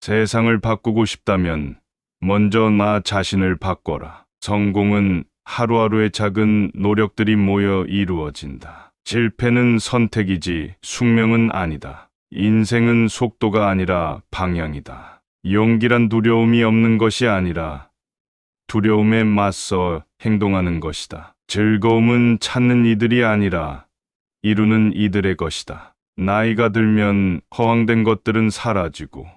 세상을 바꾸고 싶다면 먼저 나 자신을 바꿔라. 성공은 하루하루의 작은 노력들이 모여 이루어진다. 실패는 선택이지 숙명은 아니다. 인생은 속도가 아니라 방향이다. 용기란 두려움이 없는 것이 아니라 두려움에 맞서 행동하는 것이다. 즐거움은 찾는 이들이 아니라 이루는 이들의 것이다. 나이가 들면 허황된 것들은 사라지고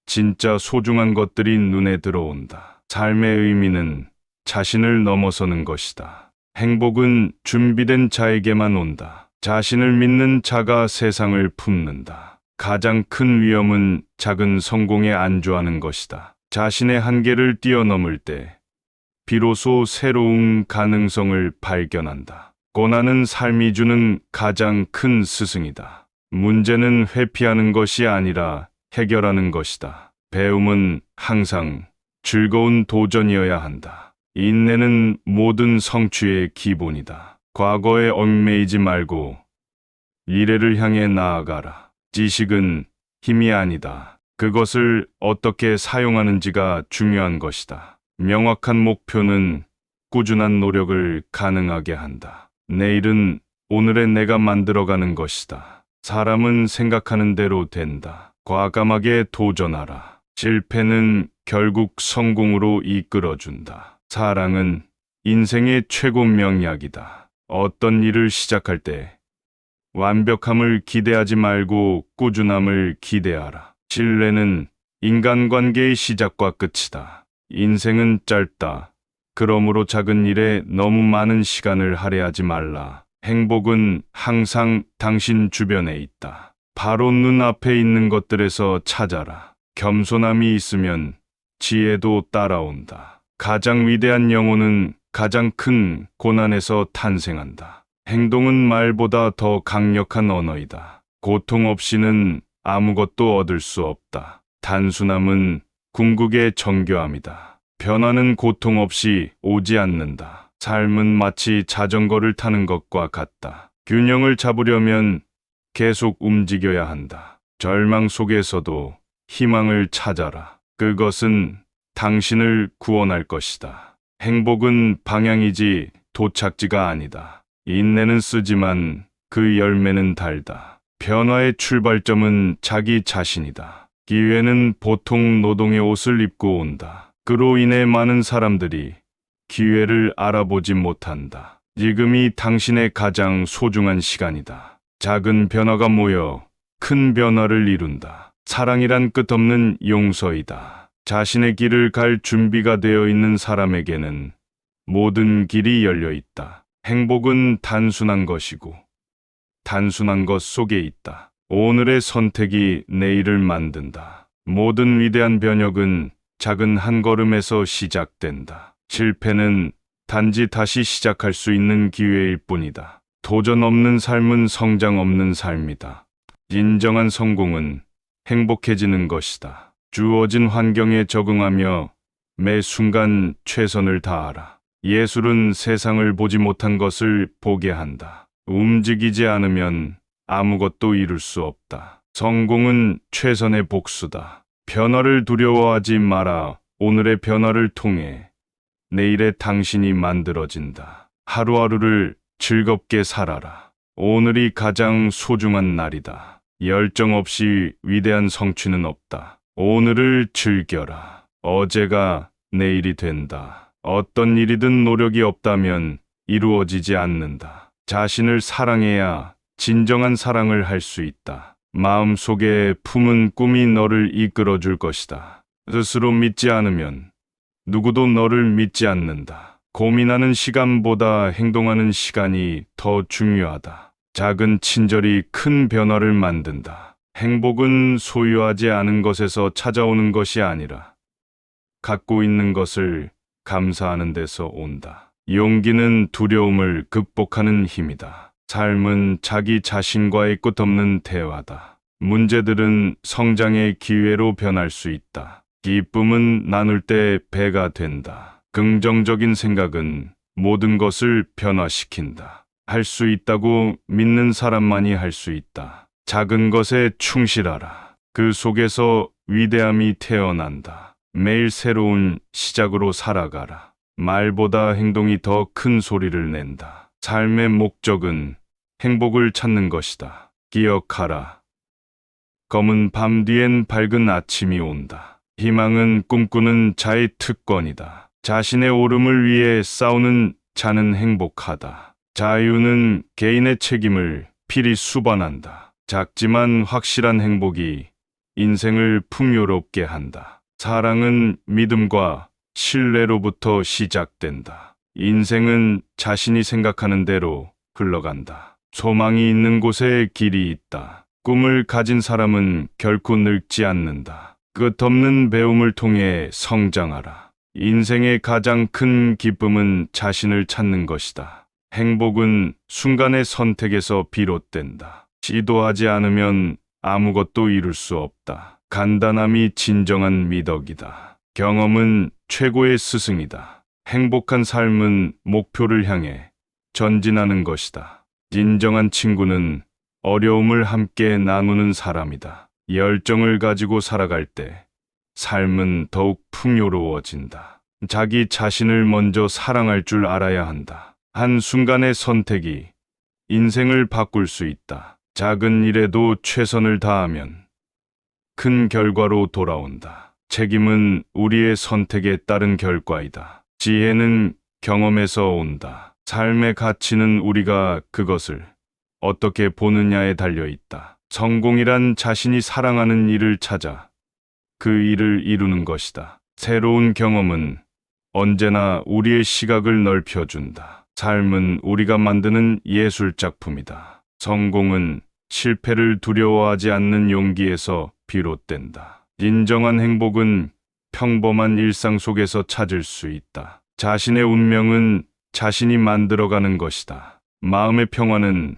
진짜 소중한 것들이 눈에 들어온다. 삶의 의미는 자신을 넘어서는 것이다. 행복은 준비된 자에게만 온다. 자신을 믿는 자가 세상을 품는다. 가장 큰 위험은 작은 성공에 안주하는 것이다. 자신의 한계를 뛰어넘을 때 비로소 새로운 가능성을 발견한다. 고난은 삶이 주는 가장 큰 스승이다. 문제는 회피하는 것이 아니라 해결하는 것이다. 배움은 항상 즐거운 도전이어야 한다. 인내는 모든 성취의 기본이다. 과거에 얽매이지 말고 미래를 향해 나아가라. 지식은 힘이 아니다. 그것을 어떻게 사용하는지가 중요한 것이다. 명확한 목표는 꾸준한 노력을 가능하게 한다. 내일은 오늘의 내가 만들어가는 것이다. 사람은 생각하는 대로 된다. 과감하게 도전하라. 실패는 결국 성공으로 이끌어준다. 사랑은 인생의 최고 명약이다. 어떤 일을 시작할 때 완벽함을 기대하지 말고 꾸준함을 기대하라. 신뢰는 인간관계의 시작과 끝이다. 인생은 짧다. 그러므로 작은 일에 너무 많은 시간을 할애하지 말라. 행복은 항상 당신 주변에 있다. 바로 눈앞에 있는 것들에서 찾아라. 겸손함이 있으면 지혜도 따라온다. 가장 위대한 영혼은 가장 큰 고난에서 탄생한다. 행동은 말보다 더 강력한 언어이다. 고통 없이는 아무것도 얻을 수 없다. 단순함은 궁극의 정교함이다. 변화는 고통 없이 오지 않는다. 삶은 마치 자전거를 타는 것과 같다. 균형을 잡으려면 계속 움직여야 한다. 절망 속에서도 희망을 찾아라. 그것은 당신을 구원할 것이다. 행복은 방향이지 도착지가 아니다. 인내는 쓰지만 그 열매는 달다. 변화의 출발점은 자기 자신이다. 기회는 보통 노동의 옷을 입고 온다. 그로 인해 많은 사람들이 기회를 알아보지 못한다. 지금이 당신의 가장 소중한 시간이다. 작은 변화가 모여 큰 변화를 이룬다. 사랑이란 끝없는 용서이다. 자신의 길을 갈 준비가 되어 있는 사람에게는 모든 길이 열려 있다. 행복은 단순한 것이고 단순한 것 속에 있다. 오늘의 선택이 내일을 만든다. 모든 위대한 변혁은 작은 한 걸음에서 시작된다. 실패는 단지 다시 시작할 수 있는 기회일 뿐이다. 도전 없는 삶은 성장 없는 삶이다. 진정한 성공은 행복해지는 것이다. 주어진 환경에 적응하며 매 순간 최선을 다하라. 예술은 세상을 보지 못한 것을 보게 한다. 움직이지 않으면 아무것도 이룰 수 없다. 성공은 최선의 복수다. 변화를 두려워하지 마라. 오늘의 변화를 통해 내일의 당신이 만들어진다. 하루하루를 즐겁게 살아라. 오늘이 가장 소중한 날이다. 열정 없이 위대한 성취는 없다. 오늘을 즐겨라. 어제가 내일이 된다. 어떤 일이든 노력이 없다면 이루어지지 않는다. 자신을 사랑해야 진정한 사랑을 할 수 있다. 마음속에 품은 꿈이 너를 이끌어줄 것이다. 스스로 믿지 않으면 누구도 너를 믿지 않는다. 고민하는 시간보다 행동하는 시간이 더 중요하다. 작은 친절이 큰 변화를 만든다. 행복은 소유하지 않은 것에서 찾아오는 것이 아니라 갖고 있는 것을 감사하는 데서 온다. 용기는 두려움을 극복하는 힘이다. 삶은 자기 자신과의 끝없는 대화다. 문제들은 성장의 기회로 변할 수 있다. 기쁨은 나눌 때 배가 된다. 긍정적인 생각은 모든 것을 변화시킨다. 할 수 있다고 믿는 사람만이 할 수 있다. 작은 것에 충실하라. 그 속에서 위대함이 태어난다. 매일 새로운 시작으로 살아가라. 말보다 행동이 더 큰 소리를 낸다. 삶의 목적은 행복을 찾는 것이다. 기억하라. 검은 밤 뒤엔 밝은 아침이 온다. 희망은 꿈꾸는 자의 특권이다. 자신의 오름을 위해 싸우는 자는 행복하다. 자유는 개인의 책임을 필히 수반한다. 작지만 확실한 행복이 인생을 풍요롭게 한다. 사랑은 믿음과 신뢰로부터 시작된다. 인생은 자신이 생각하는 대로 흘러간다. 소망이 있는 곳에 길이 있다. 꿈을 가진 사람은 결코 늙지 않는다. 끝없는 배움을 통해 성장하라. 인생의 가장 큰 기쁨은 자신을 찾는 것이다. 행복은 순간의 선택에서 비롯된다. 시도하지 않으면 아무것도 이룰 수 없다. 간단함이 진정한 미덕이다. 경험은 최고의 스승이다. 행복한 삶은 목표를 향해 전진하는 것이다. 진정한 친구는 어려움을 함께 나누는 사람이다. 열정을 가지고 살아갈 때 삶은 더욱 풍요로워진다. 자기 자신을 먼저 사랑할 줄 알아야 한다. 한순간의 선택이 인생을 바꿀 수 있다. 작은 일에도 최선을 다하면 큰 결과로 돌아온다. 책임은 우리의 선택에 따른 결과이다. 지혜는 경험에서 온다. 삶의 가치는 우리가 그것을 어떻게 보느냐에 달려 있다. 성공이란 자신이 사랑하는 일을 찾아 그 일을 이루는 것이다. 새로운 경험은 언제나 우리의 시각을 넓혀준다. 삶은 우리가 만드는 예술작품이다. 성공은 실패를 두려워하지 않는 용기에서 비롯된다. 진정한 행복은 평범한 일상 속에서 찾을 수 있다. 자신의 운명은 자신이 만들어가는 것이다. 마음의 평화는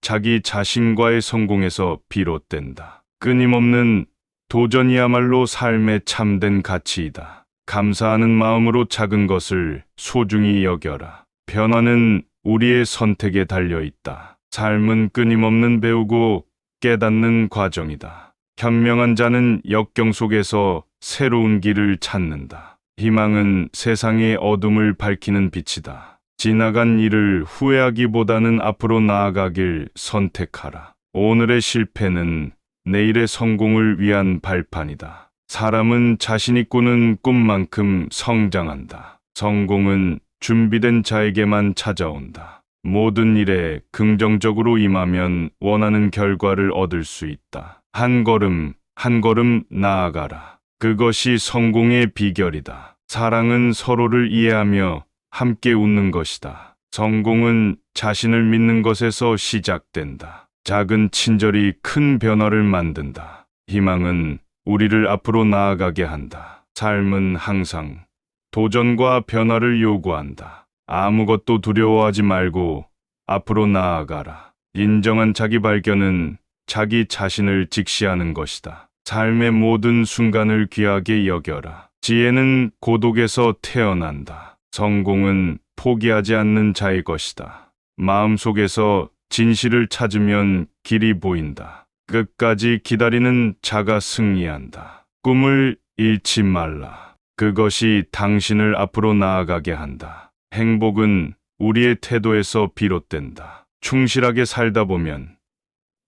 자기 자신과의 성공에서 비롯된다. 끊임없는 도전이야말로 삶의 참된 가치이다. 감사하는 마음으로 작은 것을 소중히 여겨라. 변화는 우리의 선택에 달려 있다. 삶은 끊임없는 배우고 깨닫는 과정이다. 현명한 자는 역경 속에서 새로운 길을 찾는다. 희망은 세상의 어둠을 밝히는 빛이다. 지나간 일을 후회하기보다는 앞으로 나아가길 선택하라. 오늘의 실패는 내일의 성공을 위한 발판이다. 사람은 자신이 꾸는 꿈만큼 성장한다. 성공은 준비된 자에게만 찾아온다. 모든 일에 긍정적으로 임하면 원하는 결과를 얻을 수 있다. 한 걸음, 한 걸음 나아가라. 그것이 성공의 비결이다. 사랑은 서로를 이해하며 함께 웃는 것이다. 성공은 자신을 믿는 것에서 시작된다. 작은 친절이 큰 변화를 만든다. 희망은 우리를 앞으로 나아가게 한다. 삶은 항상 도전과 변화를 요구한다. 아무것도 두려워하지 말고 앞으로 나아가라. 인정한 자기 발견은 자기 자신을 직시하는 것이다. 삶의 모든 순간을 귀하게 여겨라. 지혜는 고독에서 태어난다. 성공은 포기하지 않는 자의 것이다. 마음속에서 진실을 찾으면 길이 보인다. 끝까지 기다리는 자가 승리한다. 꿈을 잃지 말라. 그것이 당신을 앞으로 나아가게 한다. 행복은 우리의 태도에서 비롯된다. 충실하게 살다 보면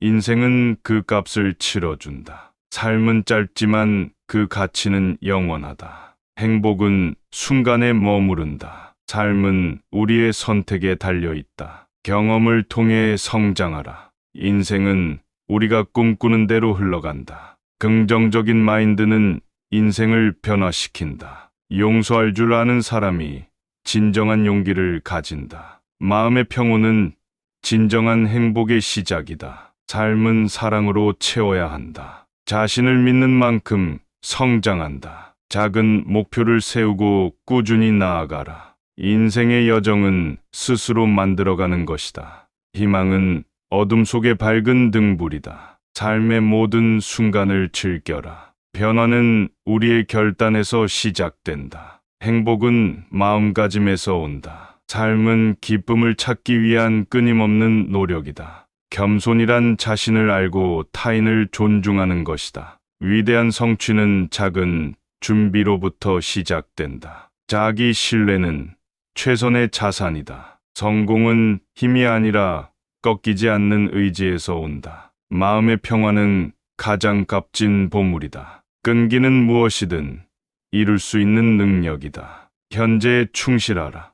인생은 그 값을 치러준다. 삶은 짧지만 그 가치는 영원하다. 행복은 순간에 머무른다. 삶은 우리의 선택에 달려 있다. 경험을 통해 성장하라. 인생은 우리가 꿈꾸는 대로 흘러간다. 긍정적인 마인드는 인생을 변화시킨다. 용서할 줄 아는 사람이 진정한 용기를 가진다. 마음의 평온은 진정한 행복의 시작이다. 삶은 사랑으로 채워야 한다. 자신을 믿는 만큼 성장한다. 작은 목표를 세우고 꾸준히 나아가라. 인생의 여정은 스스로 만들어가는 것이다. 희망은 어둠 속의 밝은 등불이다. 삶의 모든 순간을 즐겨라. 변화는 우리의 결단에서 시작된다. 행복은 마음가짐에서 온다. 삶은 기쁨을 찾기 위한 끊임없는 노력이다. 겸손이란 자신을 알고 타인을 존중하는 것이다. 위대한 성취는 작은 준비로부터 시작된다. 자기 신뢰는 최선의 자산이다. 성공은 힘이 아니라 꺾이지 않는 의지에서 온다. 마음의 평화는 가장 값진 보물이다. 끈기는 무엇이든 이룰 수 있는 능력이다. 현재에 충실하라.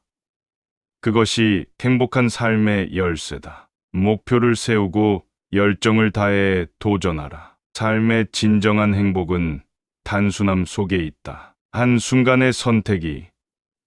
그것이 행복한 삶의 열쇠다. 목표를 세우고 열정을 다해 도전하라. 삶의 진정한 행복은 단순함 속에 있다. 한순간의 선택이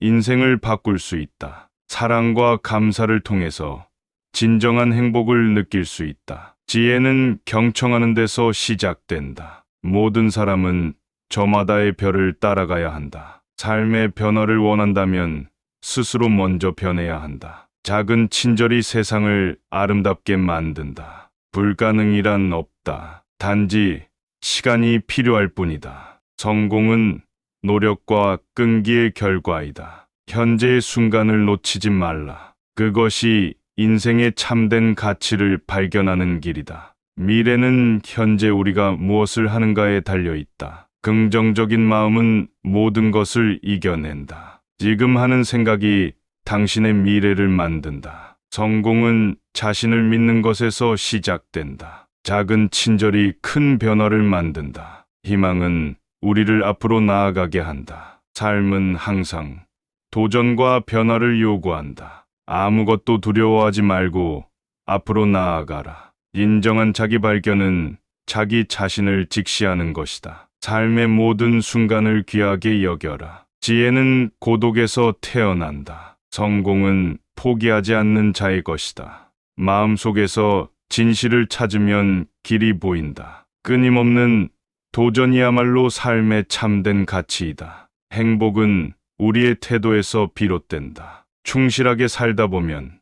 인생을 바꿀 수 있다. 사랑과 감사를 통해서 진정한 행복을 느낄 수 있다. 지혜는 경청하는 데서 시작된다. 모든 사람은 저마다의 별을 따라가야 한다. 삶의 변화를 원한다면 스스로 먼저 변해야 한다. 작은 친절이 세상을 아름답게 만든다. 불가능이란 없다. 단지 시간이 필요할 뿐이다. 성공은 노력과 끈기의 결과이다. 현재의 순간을 놓치지 말라. 그것이 인생의 참된 가치를 발견하는 길이다. 미래는 현재 우리가 무엇을 하는가에 달려 있다. 긍정적인 마음은 모든 것을 이겨낸다. 지금 하는 생각이 당신의 미래를 만든다. 성공은 자신을 믿는 것에서 시작된다. 작은 친절이 큰 변화를 만든다. 희망은 우리를 앞으로 나아가게 한다. 삶은 항상 도전과 변화를 요구한다. 아무것도 두려워하지 말고 앞으로 나아가라. 인정한 자기 발견은 자기 자신을 직시하는 것이다. 삶의 모든 순간을 귀하게 여겨라. 지혜는 고독에서 태어난다. 성공은 포기하지 않는 자의 것이다. 마음속에서 진실을 찾으면 길이 보인다. 끊임없는 도전이야말로 삶의 참된 가치이다. 행복은 우리의 태도에서 비롯된다. 충실하게 살다 보면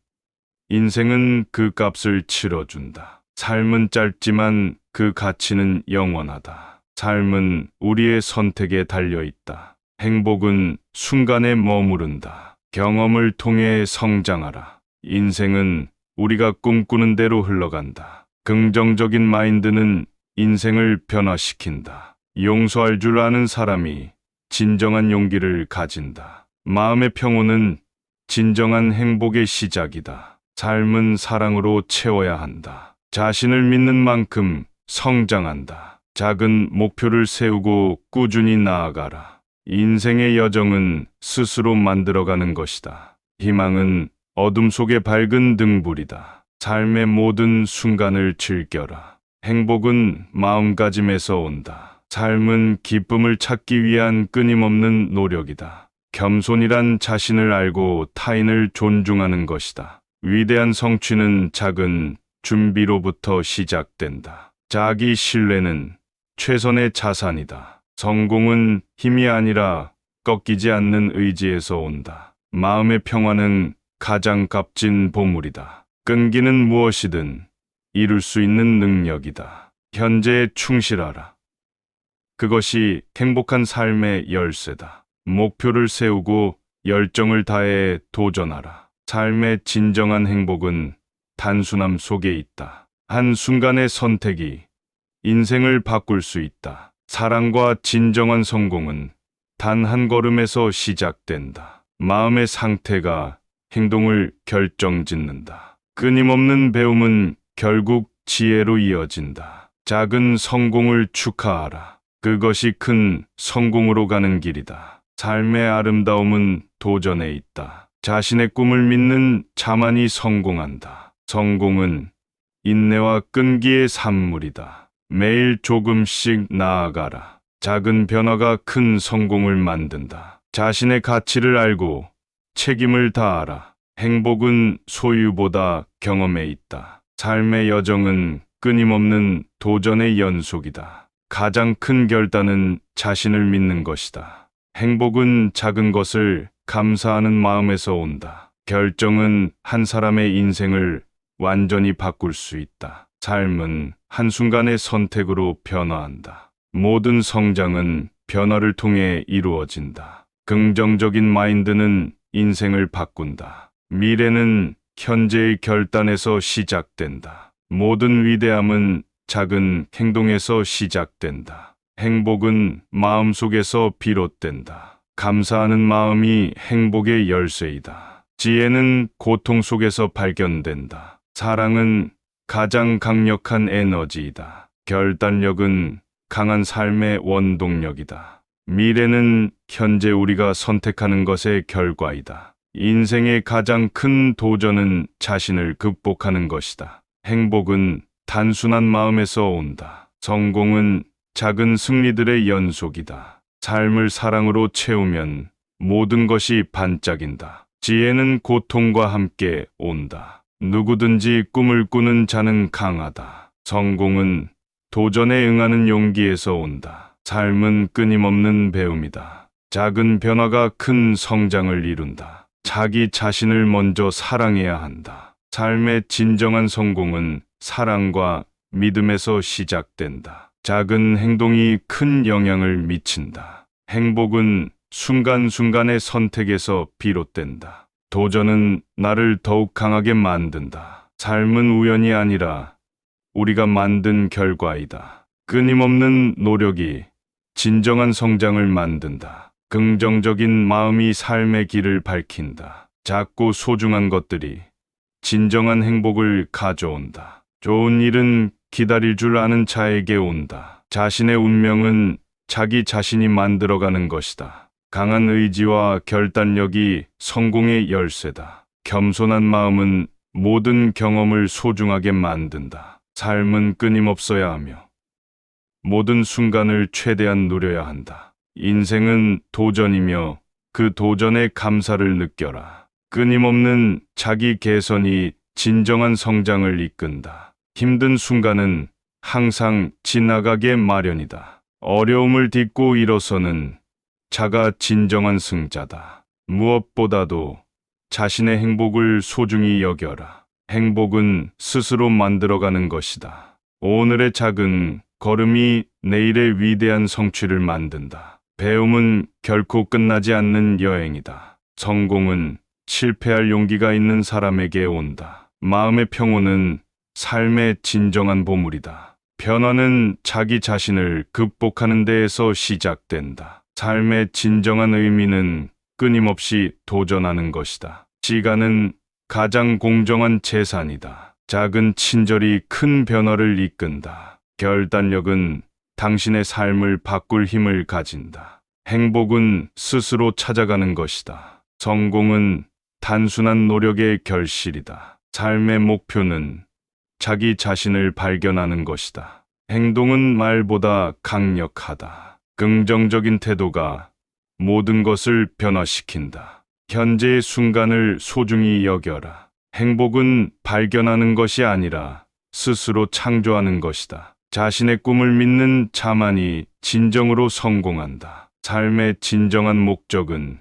인생은 그 값을 치러준다. 삶은 짧지만 그 가치는 영원하다. 삶은 우리의 선택에 달려 있다. 행복은 순간에 머무른다. 경험을 통해 성장하라. 인생은 우리가 꿈꾸는 대로 흘러간다. 긍정적인 마인드는 인생을 변화시킨다. 용서할 줄 아는 사람이 진정한 용기를 가진다. 마음의 평온은 진정한 행복의 시작이다. 삶은 사랑으로 채워야 한다. 자신을 믿는 만큼 성장한다. 작은 목표를 세우고 꾸준히 나아가라. 인생의 여정은 스스로 만들어가는 것이다. 희망은 어둠 속의 밝은 등불이다. 삶의 모든 순간을 즐겨라. 행복은 마음가짐에서 온다. 삶은 기쁨을 찾기 위한 끊임없는 노력이다. 겸손이란 자신을 알고 타인을 존중하는 것이다. 위대한 성취는 작은 준비로부터 시작된다. 자기 신뢰는 최선의 자산이다. 성공은 힘이 아니라 꺾이지 않는 의지에서 온다. 마음의 평화는 가장 값진 보물이다. 끈기는 무엇이든 이룰 수 있는 능력이다. 현재에 충실하라. 그것이 행복한 삶의 열쇠다. 목표를 세우고 열정을 다해 도전하라. 삶의 진정한 행복은 단순함 속에 있다. 한순간의 선택이 인생을 바꿀 수 있다. 사랑과 진정한 성공은 단 한 걸음에서 시작된다. 마음의 상태가 행동을 결정짓는다. 끊임없는 배움은 결국 지혜로 이어진다. 작은 성공을 축하하라. 그것이 큰 성공으로 가는 길이다. 삶의 아름다움은 도전에 있다. 자신의 꿈을 믿는 자만이 성공한다. 성공은 인내와 끈기의 산물이다. 매일 조금씩 나아가라. 작은 변화가 큰 성공을 만든다. 자신의 가치를 알고 책임을 다하라. 행복은 소유보다 경험에 있다. 삶의 여정은 끊임없는 도전의 연속이다. 가장 큰 결단은 자신을 믿는 것이다. 행복은 작은 것을 감사하는 마음에서 온다. 결정은 한 사람의 인생을 완전히 바꿀 수 있다. 삶은 한순간의 선택으로 변화한다. 모든 성장은 변화를 통해 이루어진다. 긍정적인 마인드는 인생을 바꾼다. 미래는 현재의 결단에서 시작된다. 모든 위대함은 작은 행동에서 시작된다. 행복은 마음속에서 비롯된다. 감사하는 마음이 행복의 열쇠이다. 지혜는 고통 속에서 발견된다. 사랑은 가장 강력한 에너지이다. 결단력은 강한 삶의 원동력이다. 미래는 현재 우리가 선택하는 것의 결과이다. 인생의 가장 큰 도전은 자신을 극복하는 것이다. 행복은 단순한 마음에서 온다. 성공은 작은 승리들의 연속이다. 삶을 사랑으로 채우면 모든 것이 반짝인다. 지혜는 고통과 함께 온다. 누구든지 꿈을 꾸는 자는 강하다. 성공은 도전에 응하는 용기에서 온다. 삶은 끊임없는 배움이다. 작은 변화가 큰 성장을 이룬다. 자기 자신을 먼저 사랑해야 한다. 삶의 진정한 성공은 사랑과 믿음에서 시작된다. 작은 행동이 큰 영향을 미친다. 행복은 순간순간의 선택에서 비롯된다. 도전은 나를 더욱 강하게 만든다. 삶은 우연이 아니라 우리가 만든 결과이다. 끊임없는 노력이 진정한 성장을 만든다. 긍정적인 마음이 삶의 길을 밝힌다. 작고 소중한 것들이 진정한 행복을 가져온다. 좋은 일은 기다릴 줄 아는 자에게 온다. 자신의 운명은 자기 자신이 만들어가는 것이다. 강한 의지와 결단력이 성공의 열쇠다. 겸손한 마음은 모든 경험을 소중하게 만든다. 삶은 끊임없어야 하며 모든 순간을 최대한 누려야 한다. 인생은 도전이며 그 도전에 감사를 느껴라. 끊임없는 자기 개선이 진정한 성장을 이끈다. 힘든 순간은 항상 지나가게 마련이다. 어려움을 딛고 일어서는 자가 진정한 승자다. 무엇보다도 자신의 행복을 소중히 여겨라. 행복은 스스로 만들어가는 것이다. 오늘의 작은 걸음이 내일의 위대한 성취를 만든다. 배움은 결코 끝나지 않는 여행이다. 성공은 실패할 용기가 있는 사람에게 온다. 마음의 평온은 삶의 진정한 보물이다. 변화는 자기 자신을 극복하는 데에서 시작된다. 삶의 진정한 의미는 끊임없이 도전하는 것이다. 시간은 가장 공정한 재산이다. 작은 친절이 큰 변화를 이끈다. 결단력은 당신의 삶을 바꿀 힘을 가진다. 행복은 스스로 찾아가는 것이다. 성공은 단순한 노력의 결실이다. 삶의 목표는 자기 자신을 발견하는 것이다. 행동은 말보다 강력하다. 긍정적인 태도가 모든 것을 변화시킨다. 현재의 순간을 소중히 여겨라. 행복은 발견하는 것이 아니라 스스로 창조하는 것이다. 자신의 꿈을 믿는 자만이 진정으로 성공한다. 삶의 진정한 목적은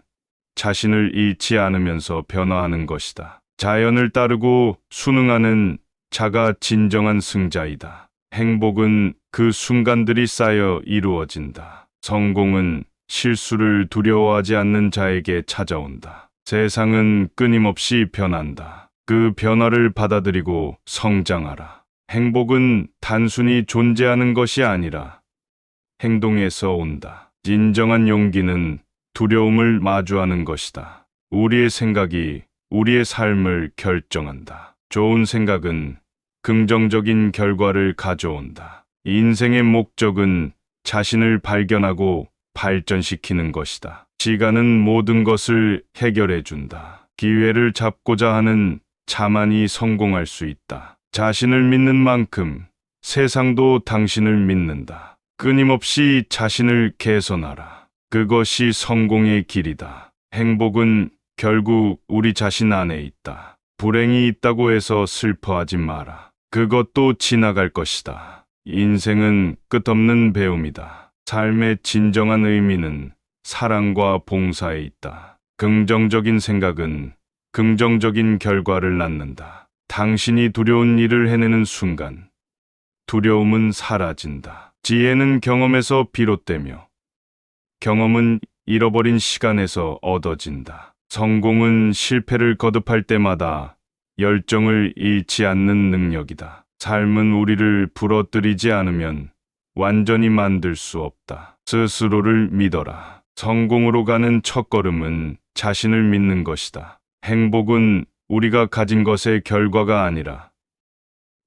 자신을 잃지 않으면서 변화하는 것이다. 자연을 따르고 순응하는 자가 진정한 승자이다. 행복은 그 순간들이 쌓여 이루어진다. 성공은 실수를 두려워하지 않는 자에게 찾아온다. 세상은 끊임없이 변한다. 그 변화를 받아들이고 성장하라. 행복은 단순히 존재하는 것이 아니라 행동에서 온다. 진정한 용기는 두려움을 마주하는 것이다. 우리의 생각이 우리의 삶을 결정한다. 좋은 생각은 긍정적인 결과를 가져온다. 인생의 목적은 자신을 발견하고 발전시키는 것이다. 시간은 모든 것을 해결해 준다. 기회를 잡고자 하는 자만이 성공할 수 있다. 자신을 믿는 만큼 세상도 당신을 믿는다. 끊임없이 자신을 개선하라. 그것이 성공의 길이다. 행복은 결국 우리 자신 안에 있다. 불행이 있다고 해서 슬퍼하지 마라. 그것도 지나갈 것이다. 인생은 끝없는 배움이다. 삶의 진정한 의미는 사랑과 봉사에 있다. 긍정적인 생각은 긍정적인 결과를 낳는다. 당신이 두려운 일을 해내는 순간 두려움은 사라진다. 지혜는 경험에서 비롯되며 경험은 잃어버린 시간에서 얻어진다. 성공은 실패를 거듭할 때마다 열정을 잃지 않는 능력이다. 삶은 우리를 부러뜨리지 않으면 완전히 만들 수 없다. 스스로를 믿어라. 성공으로 가는 첫걸음은 자신을 믿는 것이다. 행복은 우리가 가진 것의 결과가 아니라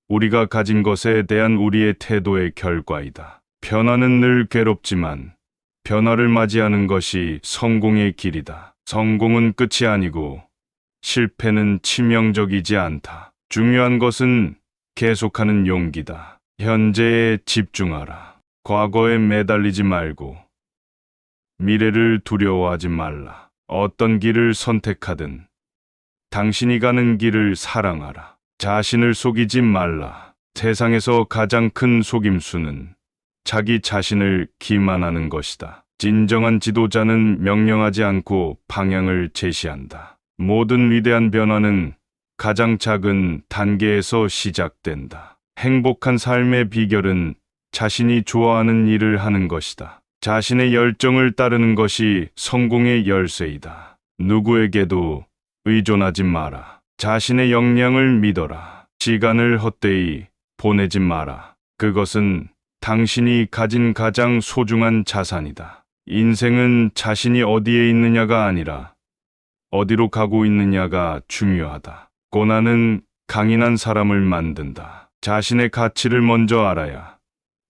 우리가 가진 것에 대한 우리의 태도의 결과이다. 변화는 늘 괴롭지만 변화를 맞이하는 것이 성공의 길이다. 성공은 끝이 아니고 실패는 치명적이지 않다. 중요한 것은 계속하는 용기다. 현재에 집중하라. 과거에 매달리지 말고 미래를 두려워하지 말라. 어떤 길을 선택하든 당신이 가는 길을 사랑하라. 자신을 속이지 말라. 세상에서 가장 큰 속임수는 자기 자신을 기만하는 것이다. 진정한 지도자는 명령하지 않고 방향을 제시한다. 모든 위대한 변화는 가장 작은 단계에서 시작된다. 행복한 삶의 비결은 자신이 좋아하는 일을 하는 것이다. 자신의 열정을 따르는 것이 성공의 열쇠이다. 누구에게도 의존하지 마라. 자신의 역량을 믿어라. 시간을 헛되이 보내지 마라. 그것은 당신이 가진 가장 소중한 자산이다. 인생은 자신이 어디에 있느냐가 아니라 어디로 가고 있느냐가 중요하다. 고난은 강인한 사람을 만든다. 자신의 가치를 먼저 알아야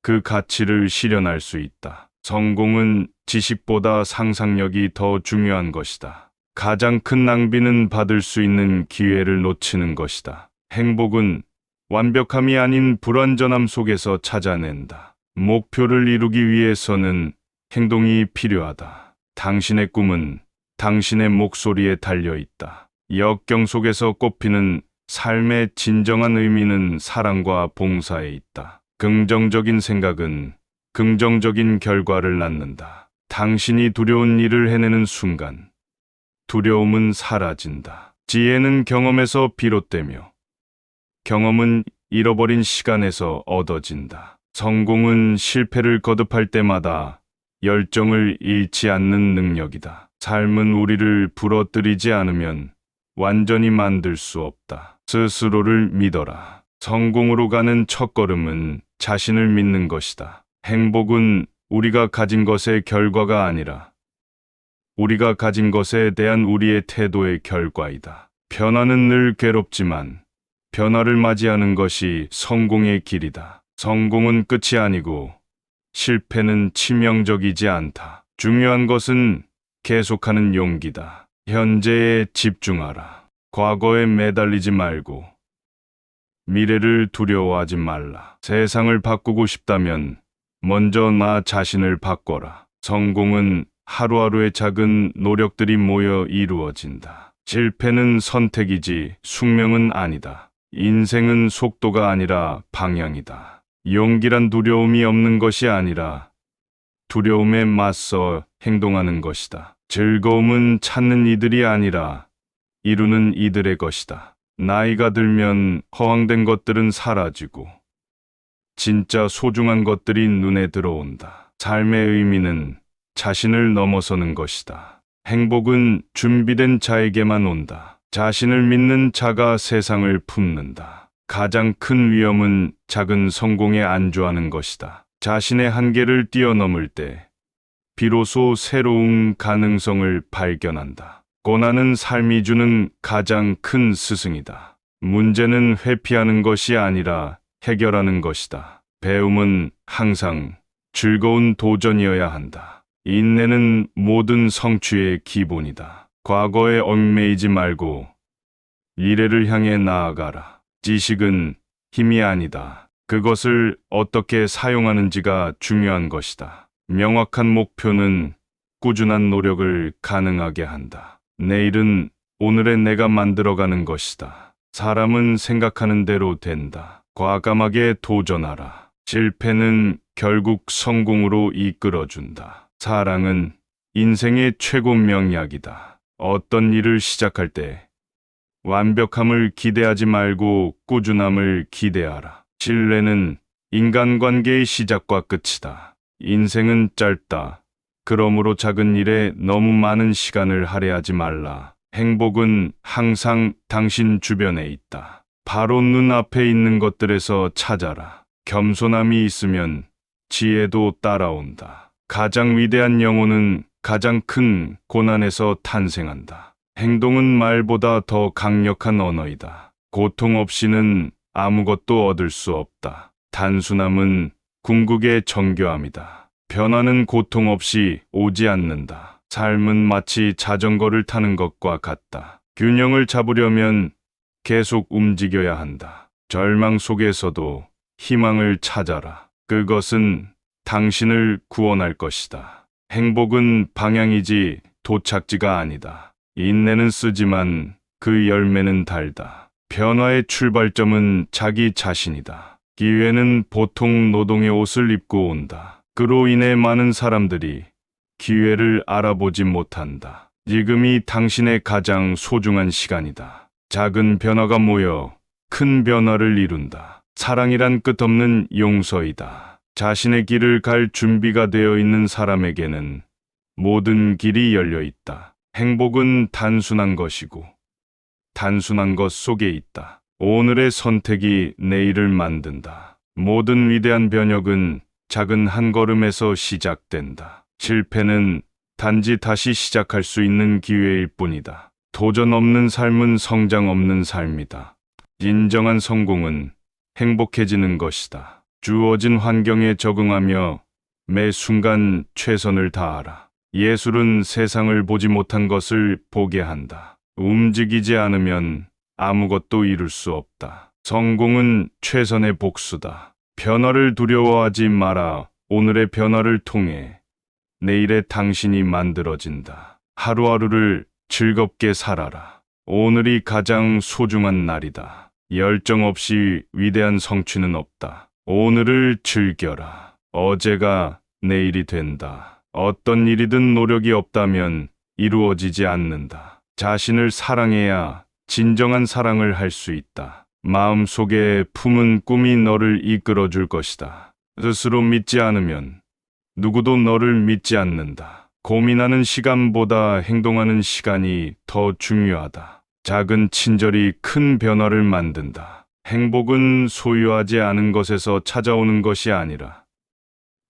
그 가치를 실현할 수 있다. 성공은 지식보다 상상력이 더 중요한 것이다. 가장 큰 낭비는 받을 수 있는 기회를 놓치는 것이다. 행복은 완벽함이 아닌 불완전함 속에서 찾아낸다. 목표를 이루기 위해서는 행동이 필요하다. 당신의 꿈은 당신의 목소리에 달려 있다. 역경 속에서 꽃피는 삶의 진정한 의미는 사랑과 봉사에 있다. 긍정적인 생각은 긍정적인 결과를 낳는다. 당신이 두려운 일을 해내는 순간 두려움은 사라진다. 지혜는 경험에서 비롯되며 경험은 잃어버린 시간에서 얻어진다. 성공은 실패를 거듭할 때마다 열정을 잃지 않는 능력이다. 삶은 우리를 부러뜨리지 않으면 완전히 만들 수 없다. 스스로를 믿어라. 성공으로 가는 첫걸음은 자신을 믿는 것이다. 행복은 우리가 가진 것의 결과가 아니라 우리가 가진 것에 대한 우리의 태도의 결과이다. 변화는 늘 괴롭지만 변화를 맞이하는 것이 성공의 길이다. 성공은 끝이 아니고 실패는 치명적이지 않다. 중요한 것은 계속하는 용기다. 현재에 집중하라. 과거에 매달리지 말고 미래를 두려워하지 말라. 세상을 바꾸고 싶다면 먼저 나 자신을 바꿔라. 성공은 하루하루의 작은 노력들이 모여 이루어진다. 실패는 선택이지 숙명은 아니다. 인생은 속도가 아니라 방향이다. 용기란 두려움이 없는 것이 아니라 두려움에 맞서 행동하는 것이다. 즐거움은 찾는 이들이 아니라 이루는 이들의 것이다. 나이가 들면 허황된 것들은 사라지고 진짜 소중한 것들이 눈에 들어온다. 삶의 의미는 자신을 넘어서는 것이다. 행복은 준비된 자에게만 온다. 자신을 믿는 자가 세상을 품는다. 가장 큰 위험은 작은 성공에 안주하는 것이다. 자신의 한계를 뛰어넘을 때 비로소 새로운 가능성을 발견한다. 고난은 삶이 주는 가장 큰 스승이다. 문제는 회피하는 것이 아니라 해결하는 것이다. 배움은 항상 즐거운 도전이어야 한다. 인내는 모든 성취의 기본이다. 과거에 얽매이지 말고 미래를 향해 나아가라. 지식은 힘이 아니다. 그것을 어떻게 사용하는지가 중요한 것이다. 명확한 목표는 꾸준한 노력을 가능하게 한다. 내일은 오늘의 내가 만들어가는 것이다. 사람은 생각하는 대로 된다. 과감하게 도전하라. 실패는 결국 성공으로 이끌어준다. 사랑은 인생의 최고 명약이다. 어떤 일을 시작할 때 완벽함을 기대하지 말고 꾸준함을 기대하라. 신뢰는 인간관계의 시작과 끝이다. 인생은 짧다. 그러므로 작은 일에 너무 많은 시간을 할애하지 말라. 행복은 항상 당신 주변에 있다. 바로 눈앞에 있는 것들에서 찾아라. 겸손함이 있으면 지혜도 따라온다. 가장 위대한 영혼은 가장 큰 고난에서 탄생한다. 행동은 말보다 더 강력한 언어이다. 고통 없이는 아무것도 얻을 수 없다. 단순함은 궁극의 정교함이다. 변화는 고통 없이 오지 않는다. 삶은 마치 자전거를 타는 것과 같다. 균형을 잡으려면 계속 움직여야 한다. 절망 속에서도 희망을 찾아라. 그것은 당신을 구원할 것이다. 행복은 방향이지 도착지가 아니다. 인내는 쓰지만 그 열매는 달다. 변화의 출발점은 자기 자신이다. 기회는 보통 노동의 옷을 입고 온다. 그로 인해 많은 사람들이 기회를 알아보지 못한다. 지금이 당신의 가장 소중한 시간이다. 작은 변화가 모여 큰 변화를 이룬다. 사랑이란 끝없는 용서이다. 자신의 길을 갈 준비가 되어 있는 사람에게는 모든 길이 열려 있다. 행복은 단순한 것이고 단순한 것 속에 있다. 오늘의 선택이 내일을 만든다. 모든 위대한 변혁은 작은 한 걸음에서 시작된다. 실패는 단지 다시 시작할 수 있는 기회일 뿐이다. 도전 없는 삶은 성장 없는 삶이다. 진정한 성공은 행복해지는 것이다. 주어진 환경에 적응하며 매 순간 최선을 다하라. 예술은 세상을 보지 못한 것을 보게 한다. 움직이지 않으면 아무것도 이룰 수 없다. 성공은 최선의 복수다. 변화를 두려워하지 마라. 오늘의 변화를 통해 내일의 당신이 만들어진다. 하루하루를 즐겁게 살아라. 오늘이 가장 소중한 날이다. 열정 없이 위대한 성취는 없다. 오늘을 즐겨라. 어제가 내일이 된다. 어떤 일이든 노력이 없다면 이루어지지 않는다. 자신을 사랑해야 진정한 사랑을 할 수 있다. 마음속에 품은 꿈이 너를 이끌어줄 것이다. 스스로 믿지 않으면 누구도 너를 믿지 않는다. 고민하는 시간보다 행동하는 시간이 더 중요하다. 작은 친절이 큰 변화를 만든다. 행복은 소유하지 않은 것에서 찾아오는 것이 아니라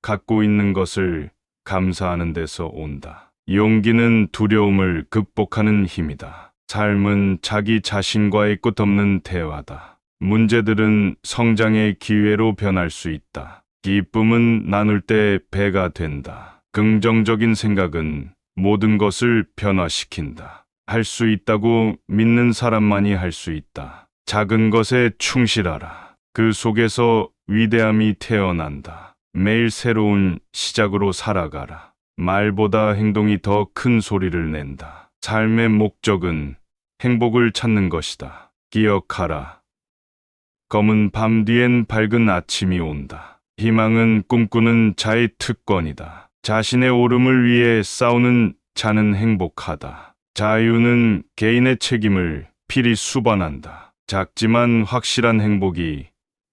갖고 있는 것을 감사하는 데서 온다. 용기는 두려움을 극복하는 힘이다. 삶은 자기 자신과의 끝없는 대화다. 문제들은 성장의 기회로 변할 수 있다. 기쁨은 나눌 때 배가 된다. 긍정적인 생각은 모든 것을 변화시킨다. 할 수 있다고 믿는 사람만이 할 수 있다. 작은 것에 충실하라. 그 속에서 위대함이 태어난다. 매일 새로운 시작으로 살아가라. 말보다 행동이 더 큰 소리를 낸다. 삶의 목적은 행복을 찾는 것이다. 기억하라. 검은 밤 뒤엔 밝은 아침이 온다. 희망은 꿈꾸는 자의 특권이다. 자신의 오름을 위해 싸우는 자는 행복하다. 자유는 개인의 책임을 필히 수반한다. 작지만 확실한 행복이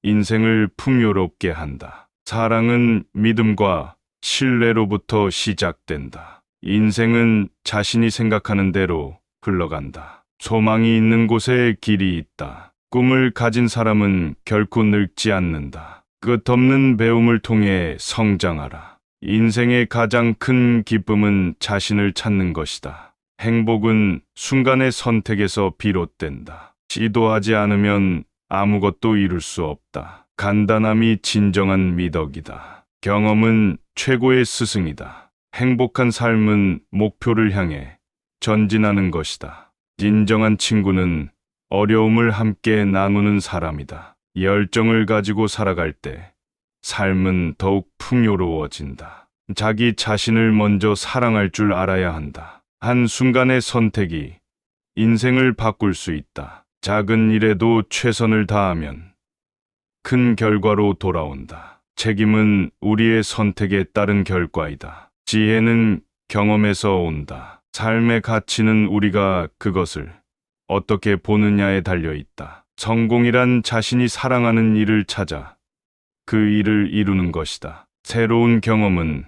인생을 풍요롭게 한다. 사랑은 믿음과 신뢰로부터 시작된다. 인생은 자신이 생각하는 대로 흘러간다. 소망이 있는 곳에 길이 있다. 꿈을 가진 사람은 결코 늙지 않는다. 끝없는 배움을 통해 성장하라. 인생의 가장 큰 기쁨은 자신을 찾는 것이다. 행복은 순간의 선택에서 비롯된다. 시도하지 않으면 아무것도 이룰 수 없다. 간단함이 진정한 미덕이다. 경험은 최고의 스승이다. 행복한 삶은 목표를 향해 전진하는 것이다. 진정한 친구는 어려움을 함께 나누는 사람이다. 열정을 가지고 살아갈 때 삶은 더욱 풍요로워진다. 자기 자신을 먼저 사랑할 줄 알아야 한다. 한순간의 선택이 인생을 바꿀 수 있다. 작은 일에도 최선을 다하면 큰 결과로 돌아온다. 책임은 우리의 선택에 따른 결과이다. 지혜는 경험에서 온다. 삶의 가치는 우리가 그것을 어떻게 보느냐에 달려 있다. 성공이란 자신이 사랑하는 일을 찾아 그 일을 이루는 것이다. 새로운 경험은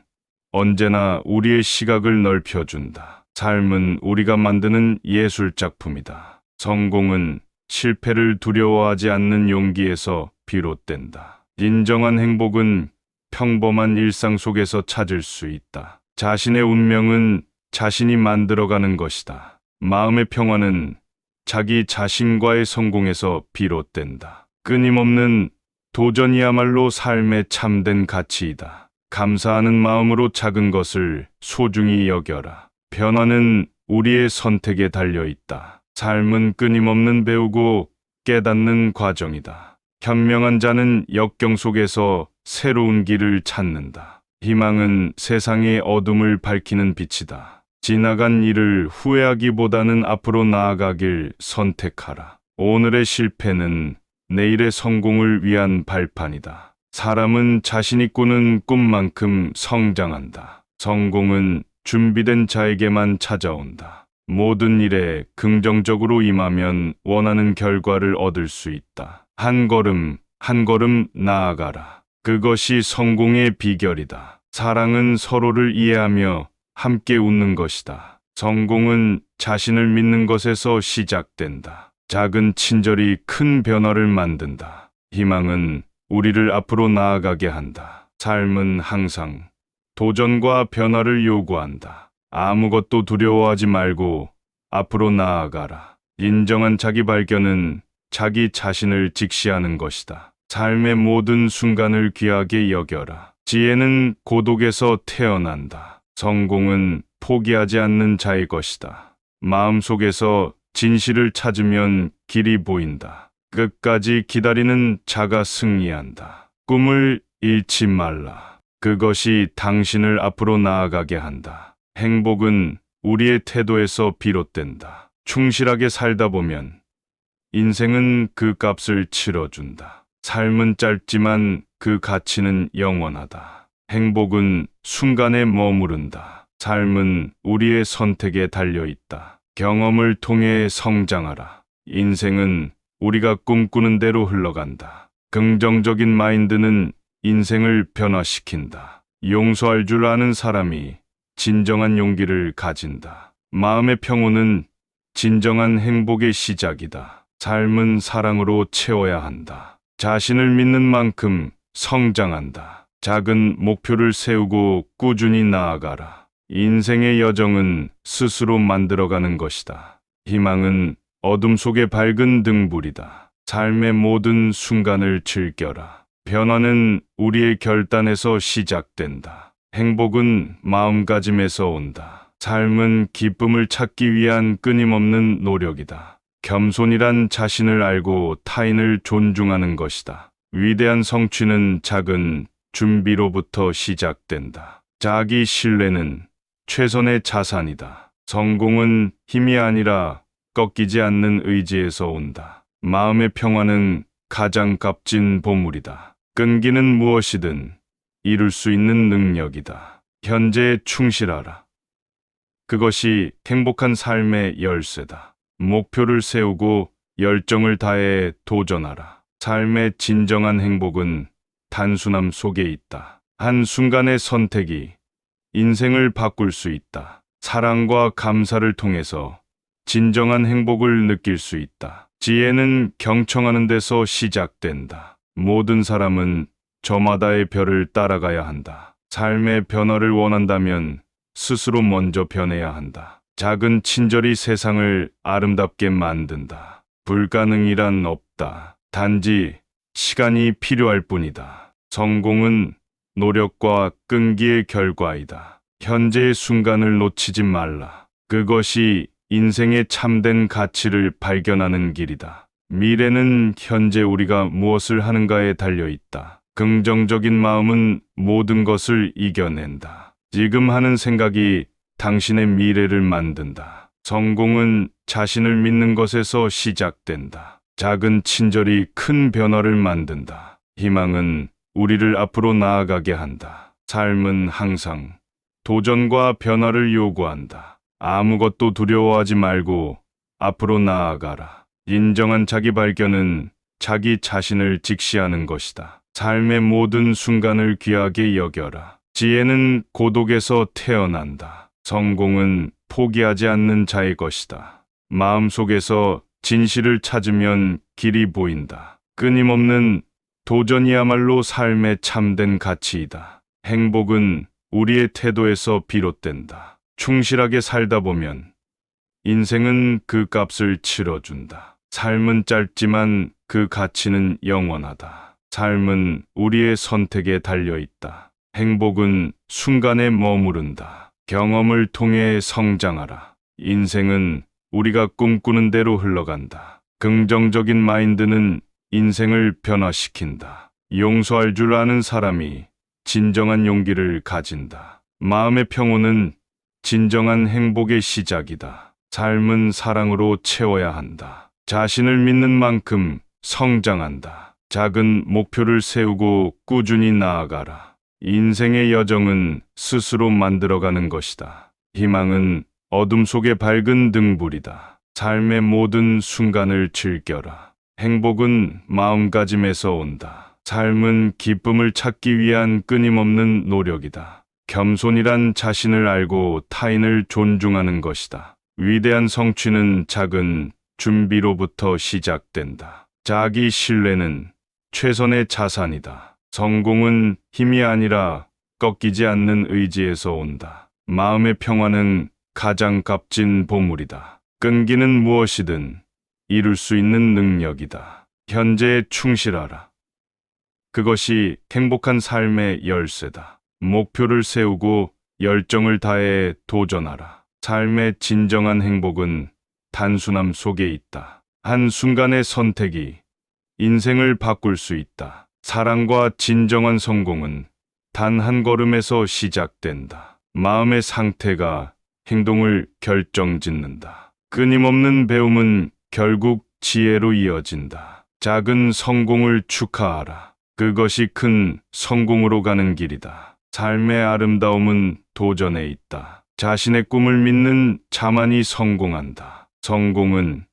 언제나 우리의 시각을 넓혀준다. 삶은 우리가 만드는 예술 작품이다. 성공은 실패를 두려워하지 않는 용기에서 비롯된다. 진정한 행복은 평범한 일상 속에서 찾을 수 있다. 자신의 운명은 자신이 만들어가는 것이다. 마음의 평화는 자기 자신과의 성공에서 비롯된다. 끊임없는 도전이야말로 삶의 참된 가치이다. 감사하는 마음으로 작은 것을 소중히 여겨라. 변화는 우리의 선택에 달려 있다. 삶은 끊임없는 배우고 깨닫는 과정이다. 현명한 자는 역경 속에서 새로운 길을 찾는다. 희망은 세상의 어둠을 밝히는 빛이다. 지나간 일을 후회하기보다는 앞으로 나아가길 선택하라. 오늘의 실패는 내일의 성공을 위한 발판이다. 사람은 자신이 꾸는 꿈만큼 성장한다. 성공은 준비된 자에게만 찾아온다. 모든 일에 긍정적으로 임하면 원하는 결과를 얻을 수 있다. 한 걸음, 한 걸음 나아가라. 그것이 성공의 비결이다. 사랑은 서로를 이해하며 함께 웃는 것이다. 성공은 자신을 믿는 것에서 시작된다. 작은 친절이 큰 변화를 만든다. 희망은 우리를 앞으로 나아가게 한다. 삶은 항상 도전과 변화를 요구한다. 아무것도 두려워하지 말고 앞으로 나아가라. 인정한 자기 발견은 자기 자신을 직시하는 것이다. 삶의 모든 순간을 귀하게 여겨라. 지혜는 고독에서 태어난다. 성공은 포기하지 않는 자의 것이다. 마음속에서 진실을 찾으면 길이 보인다. 끝까지 기다리는 자가 승리한다. 꿈을 잃지 말라. 그것이 당신을 앞으로 나아가게 한다. 행복은 우리의 태도에서 비롯된다. 충실하게 살다 보면 인생은 그 값을 치러준다. 삶은 짧지만 그 가치는 영원하다. 행복은 순간에 머무른다. 삶은 우리의 선택에 달려 있다. 경험을 통해 성장하라. 인생은 우리가 꿈꾸는 대로 흘러간다. 긍정적인 마인드는 인생을 변화시킨다. 용서할 줄 아는 사람이 진정한 용기를 가진다. 마음의 평온은 진정한 행복의 시작이다. 삶은 사랑으로 채워야 한다. 자신을 믿는 만큼 성장한다. 작은 목표를 세우고 꾸준히 나아가라. 인생의 여정은 스스로 만들어가는 것이다. 희망은 어둠 속의 밝은 등불이다. 삶의 모든 순간을 즐겨라. 변화는 우리의 결단에서 시작된다. 행복은 마음가짐에서 온다. 삶은 기쁨을 찾기 위한 끊임없는 노력이다. 겸손이란 자신을 알고 타인을 존중하는 것이다. 위대한 성취는 작은 준비로부터 시작된다. 자기 신뢰는 최선의 자산이다. 성공은 힘이 아니라 꺾이지 않는 의지에서 온다. 마음의 평화는 가장 값진 보물이다. 끈기는 무엇이든 이룰 수 있는 능력이다. 현재에 충실하라. 그것이 행복한 삶의 열쇠다. 목표를 세우고 열정을 다해 도전하라. 삶의 진정한 행복은 단순함 속에 있다. 한순간의 선택이 인생을 바꿀 수 있다. 사랑과 감사를 통해서 진정한 행복을 느낄 수 있다. 지혜는 경청하는 데서 시작된다. 모든 사람은 저마다의 별을 따라가야 한다. 삶의 변화를 원한다면 스스로 먼저 변해야 한다. 작은 친절이 세상을 아름답게 만든다. 불가능이란 없다. 단지 시간이 필요할 뿐이다. 성공은 노력과 끈기의 결과이다. 현재의 순간을 놓치지 말라. 그것이 인생의 참된 가치를 발견하는 길이다. 미래는 현재 우리가 무엇을 하는가에 달려 있다. 긍정적인 마음은 모든 것을 이겨낸다. 지금 하는 생각이 당신의 미래를 만든다. 성공은 자신을 믿는 것에서 시작된다. 작은 친절이 큰 변화를 만든다. 희망은 우리를 앞으로 나아가게 한다. 삶은 항상 도전과 변화를 요구한다. 아무것도 두려워하지 말고 앞으로 나아가라. 인정한 자기 발견은 자기 자신을 직시하는 것이다. 삶의 모든 순간을 귀하게 여겨라. 지혜는 고독에서 태어난다. 성공은 포기하지 않는 자의 것이다. 마음속에서 진실을 찾으면 길이 보인다. 끊임없는 도전이야말로 삶의 참된 가치이다. 행복은 우리의 태도에서 비롯된다. 충실하게 살다 보면 인생은 그 값을 치러준다. 삶은 짧지만 그 가치는 영원하다. 삶은 우리의 선택에 달려 있다. 행복은 순간에 머무른다. 경험을 통해 성장하라. 인생은 우리가 꿈꾸는 대로 흘러간다. 긍정적인 마인드는 인생을 변화시킨다. 용서할 줄 아는 사람이 진정한 용기를 가진다. 마음의 평온은 진정한 행복의 시작이다. 삶은 사랑으로 채워야 한다. 자신을 믿는 만큼 성장한다. 작은 목표를 세우고 꾸준히 나아가라. 인생의 여정은 스스로 만들어가는 것이다. 희망은 어둠 속의 밝은 등불이다. 삶의 모든 순간을 즐겨라. 행복은 마음가짐에서 온다. 삶은 기쁨을 찾기 위한 끊임없는 노력이다. 겸손이란 자신을 알고 타인을 존중하는 것이다. 위대한 성취는 작은 준비로부터 시작된다. 자기 신뢰는 최선의 자산이다. 성공은 힘이 아니라 꺾이지 않는 의지에서 온다. 마음의 평화는 가장 값진 보물이다. 끈기는 무엇이든 이룰 수 있는 능력이다. 현재에 충실하라. 그것이 행복한 삶의 열쇠다. 목표를 세우고 열정을 다해 도전하라. 삶의 진정한 행복은 단순함 속에 있다. 한순간의 선택이 인생을 바꿀 수 있다. 사랑과 진정한 성공은 단 한 걸음에서 시작된다. 마음의 상태가 행동을 결정짓는다. 끊임없는 배움은 결국 지혜로 이어진다. 작은 성공을 축하하라. 그것이 큰 성공으로 가는 길이다. 삶의 아름다움은 도전에 있다. 자신의 꿈을 믿는 자만이 성공한다. 성공은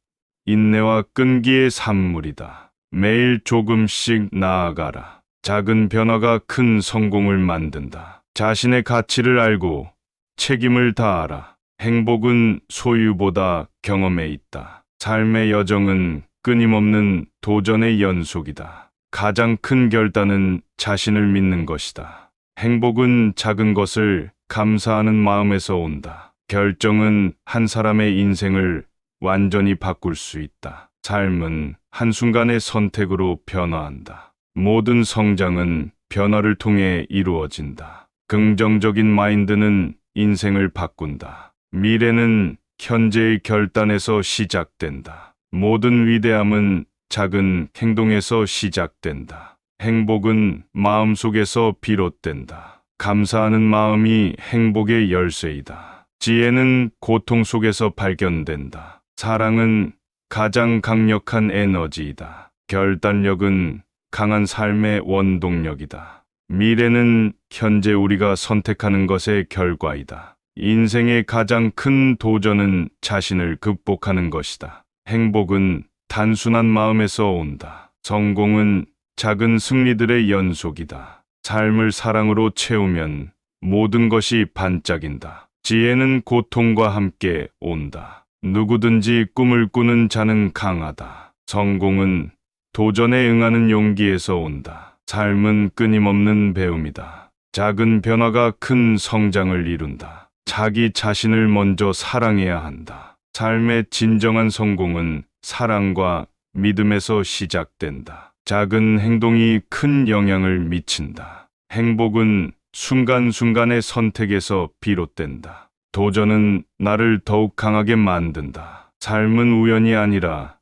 인내와 끈기의 산물이다. 매일 조금씩 나아가라. 작은 변화가 큰 성공을 만든다. 자신의 가치를 알고 책임을 다하라. 행복은 소유보다 경험에 있다. 삶의 여정은 끊임없는 도전의 연속이다. 가장 큰 결단은 자신을 믿는 것이다. 행복은 작은 것을 감사하는 마음에서 온다. 결정은 한 사람의 인생을 완전히 바꿀 수 있다. 삶은 한순간의 선택으로 변화한다. 모든 성장은 변화를 통해 이루어진다. 긍정적인 마인드는 인생을 바꾼다. 미래는 현재의 결단에서 시작된다. 모든 위대함은 작은 행동에서 시작된다. 행복은 마음속에서 비롯된다. 감사하는 마음이 행복의 열쇠이다. 지혜는 고통 속에서 발견된다. 사랑은 가장 강력한 에너지이다. 결단력은 강한 삶의 원동력이다. 미래는 현재 우리가 선택하는 것의 결과이다. 인생의 가장 큰 도전은 자신을 극복하는 것이다. 행복은 단순한 마음에서 온다. 성공은 작은 승리들의 연속이다. 삶을 사랑으로 채우면 모든 것이 반짝인다. 지혜는 고통과 함께 온다. 누구든지 꿈을 꾸는 자는 강하다. 성공은 도전에 응하는 용기에서 온다. 삶은 끊임없는 배움이다. 작은 변화가 큰 성장을 이룬다. 자기 자신을 먼저 사랑해야 한다. 삶의 진정한 성공은 사랑과 믿음에서 시작된다. 작은 행동이 큰 영향을 미친다. 행복은 순간순간의 선택에서 비롯된다. 도전은 나를 더욱 강하게 만든다. 삶은 우연이 아니라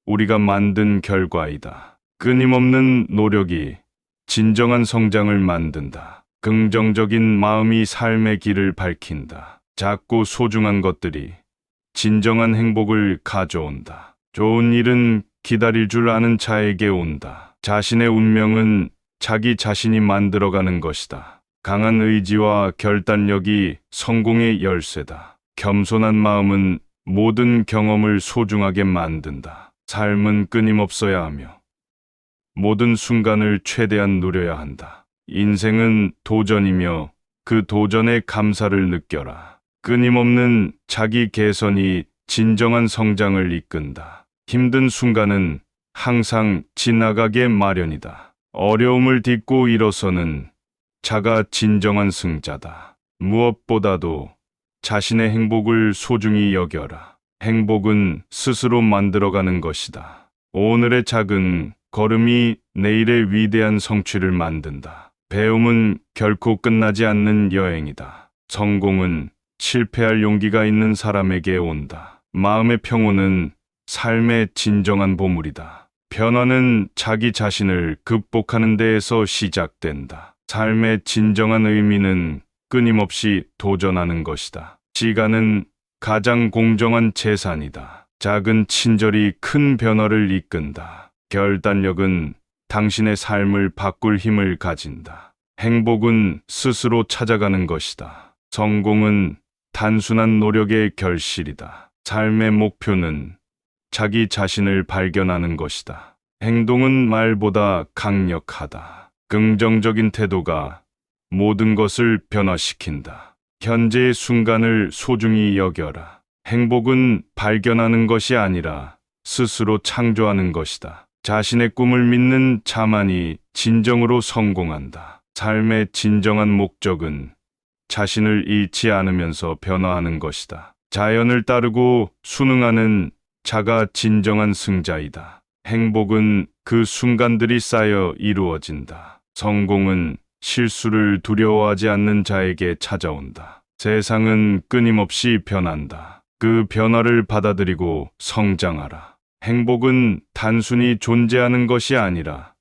우리가 만든 결과이다. 끊임없는 노력이 진정한 성장을 만든다. 긍정적인 마음이 삶의 길을 밝힌다. 작고 소중한 것들이 진정한 행복을 가져온다. 좋은 일은 기다릴 줄 아는 자에게 온다. 자신의 운명은 자기 자신이 만들어가는 것이다. 강한 의지와 결단력이 성공의 열쇠다. 겸손한 마음은 모든 경험을 소중하게 만든다. 삶은 끊임없어야 하며 모든 순간을 최대한 누려야 한다. 인생은 도전이며 그 도전의 감사를 느껴라. 끊임없는 자기 개선이 진정한 성장을 이끈다. 힘든 순간은 항상 지나가게 마련이다. 어려움을 딛고 일어서는 자가 진정한 승자다. 무엇보다도 자신의 행복을 소중히 여겨라. 행복은 스스로 만들어가는 것이다. 오늘의 작은 걸음이 내일의 위대한 성취를 만든다. 배움은 결코 끝나지 않는 여행이다. 성공은 실패할 용기가 있는 사람에게 온다. 마음의 평온은 삶의 진정한 보물이다. 변화는 자기 자신을 극복하는 데에서 시작된다. 삶의 진정한 의미는 끊임없이 도전하는 것이다. 시간은 가장 공정한 재산이다. 작은 친절이 큰 변화를 이끈다. 결단력은 당신의 삶을 바꿀 힘을 가진다. 행복은 스스로 찾아가는 것이다. 성공은 단순한 노력의 결실이다. 삶의 목표는 자기 자신을 발견하는 것이다. 행동은 말보다 강력하다. 긍정적인 태도가 모든 것을 변화시킨다. 현재의 순간을 소중히 여겨라. 행복은 발견하는 것이 아니라 스스로 창조하는 것이다. 자신의 꿈을 믿는 자만이 진정으로 성공한다. 삶의 진정한 목적은 자신을 잃지 않으면서 변화하는 것이다. 자연을 따르고 순응하는 자가 진정한 승자이다. 행복은 그 순간들이 쌓여 이루어진다. 성공은 실수를 두려워하지 않는 자에게 찾아온다. 세상은 끊임없이 변한다. 그 변화를 받아들이고 성장하라. 행복은 단순히 존재하는 것이 아니라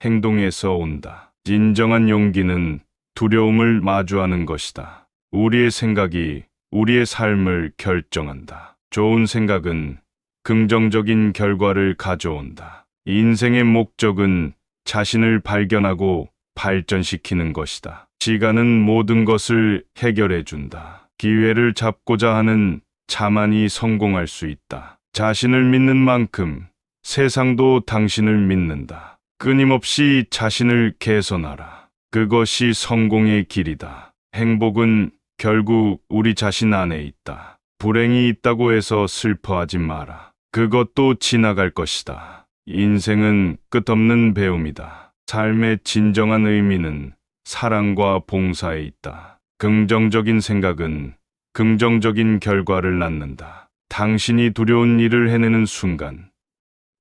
행동에서 온다. 진정한 용기는 두려움을 마주하는 것이다. 우리의 생각이 우리의 삶을 결정한다. 좋은 생각은 긍정적인 결과를 가져온다. 인생의 목적은 자신을 발견하고 발전시키는 것이다. 시간은 모든 것을 해결해 준다. 기회를 잡고자 하는 자만이 성공할 수 있다. 자신을 믿는 만큼 세상도 당신을 믿는다. 끊임없이 자신을 개선하라. 그것이 성공의 길이다. 행복은 결국 우리 자신 안에 있다. 불행이 있다고 해서 슬퍼하지 마라. 그것도 지나갈 것이다. 인생은 끝없는 배움이다. 삶의 진정한 의미는 사랑과 봉사에 있다. 긍정적인 생각은 긍정적인 결과를 낳는다. 당신이 두려운 일을 해내는 순간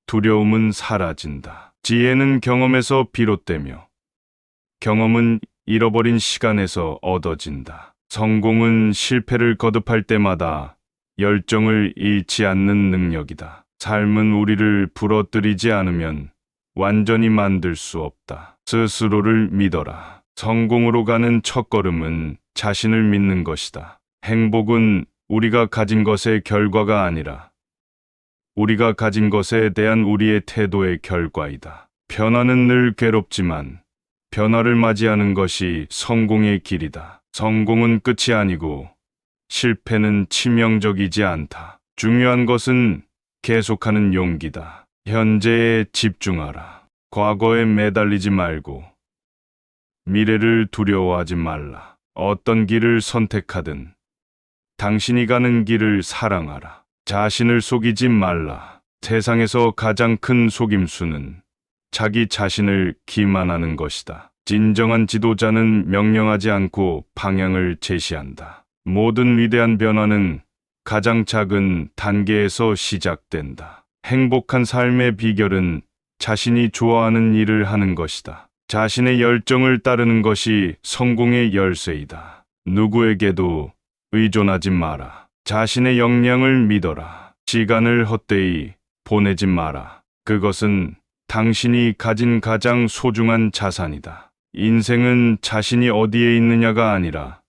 두려움은 사라진다. 지혜는 경험에서 비롯되며 경험은 잃어버린 시간에서 얻어진다. 성공은 실패를 거듭할 때마다 열정을 잃지 않는 능력이다. 삶은 우리를 부러뜨리지 않으면 완전히 만들 수 없다. 스스로를 믿어라. 성공으로 가는 첫걸음은 자신을 믿는 것이다. 행복은 우리가 가진 것의 결과가 아니라 우리가 가진 것에 대한 우리의 태도의 결과이다. 변화는 늘 괴롭지만 변화를 맞이하는 것이 성공의 길이다. 성공은 끝이 아니고 실패는 치명적이지 않다. 중요한 것은 계속하는 용기다. 현재에 집중하라. 과거에 매달리지 말고 미래를 두려워하지 말라. 어떤 길을 선택하든 당신이 가는 길을 사랑하라. 자신을 속이지 말라. 세상에서 가장 큰 속임수는 자기 자신을 기만하는 것이다. 진정한 지도자는 명령하지 않고 방향을 제시한다. 모든 위대한 변화는 가장 작은 단계에서 시작된다. 행복한 삶의 비결은 자신이 좋아하는 일을 하는 것이다. 자신의 열정을 따르는 것이 성공의 열쇠이다. 누구에게도 의존하지 마라. 자신의 역량을 믿어라. 시간을 헛되이 보내지 마라. 그것은 당신이 가진 가장 소중한 자산이다. 인생은 자신이 어디에 있느냐가 아니라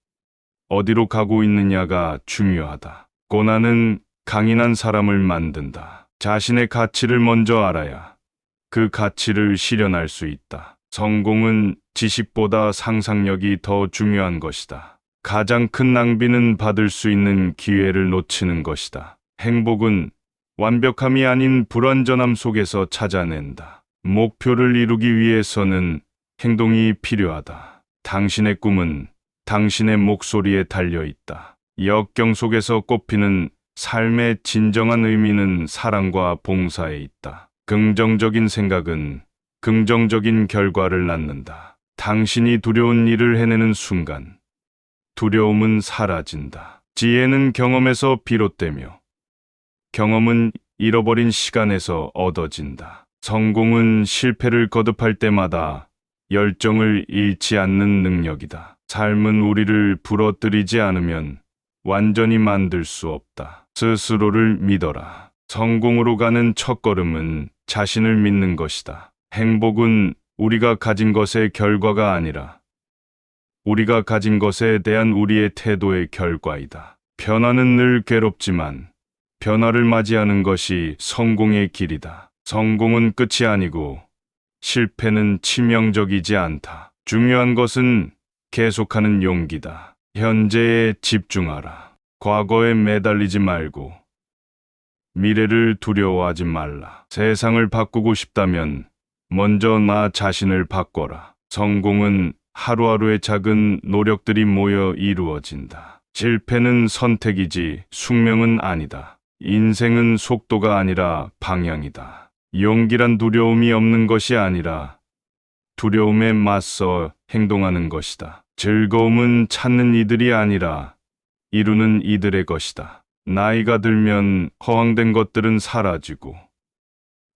어디로 가고 있느냐가 중요하다. 고난은 강인한 사람을 만든다. 자신의 가치를 먼저 알아야 그 가치를 실현할 수 있다. 성공은 지식보다 상상력이 더 중요한 것이다. 가장 큰 낭비는 받을 수 있는 기회를 놓치는 것이다. 행복은 완벽함이 아닌 불완전함 속에서 찾아낸다. 목표를 이루기 위해서는 행동이 필요하다. 당신의 꿈은 당신의 목소리에 달려 있다. 역경 속에서 꽃피는 삶의 진정한 의미는 사랑과 봉사에 있다. 긍정적인 생각은 긍정적인 결과를 낳는다. 당신이 두려운 일을 해내는 순간 두려움은 사라진다. 지혜는 경험에서 비롯되며 경험은 잃어버린 시간에서 얻어진다. 성공은 실패를 거듭할 때마다 열정을 잃지 않는 능력이다. 삶은 우리를 부러뜨리지 않으면 완전히 만들 수 없다. 스스로를 믿어라. 성공으로 가는 첫걸음은 자신을 믿는 것이다. 행복은 우리가 가진 것의 결과가 아니라 우리가 가진 것에 대한 우리의 태도의 결과이다. 변화는 늘 괴롭지만 변화를 맞이하는 것이 성공의 길이다. 성공은 끝이 아니고 실패는 치명적이지 않다. 중요한 것은 계속하는 용기다. 현재에 집중하라. 과거에 매달리지 말고 미래를 두려워하지 말라. 세상을 바꾸고 싶다면 먼저 나 자신을 바꿔라. 성공은 하루하루의 작은 노력들이 모여 이루어진다. 실패는 선택이지 숙명은 아니다. 인생은 속도가 아니라 방향이다. 용기란 두려움이 없는 것이 아니라 두려움에 맞서 행동하는 것이다. 즐거움은 찾는 이들이 아니라 이루는 이들의 것이다. 나이가 들면 허황된 것들은 사라지고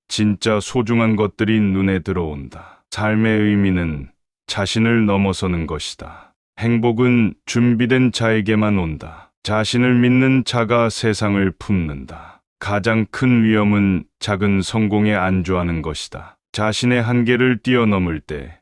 진짜 소중한 것들이 눈에 들어온다. 삶의 의미는 자신을 넘어서는 것이다. 행복은 준비된 자에게만 온다. 자신을 믿는 자가 세상을 품는다. 가장 큰 위험은 작은 성공에 안주하는 것이다. 자신의 한계를 뛰어넘을 때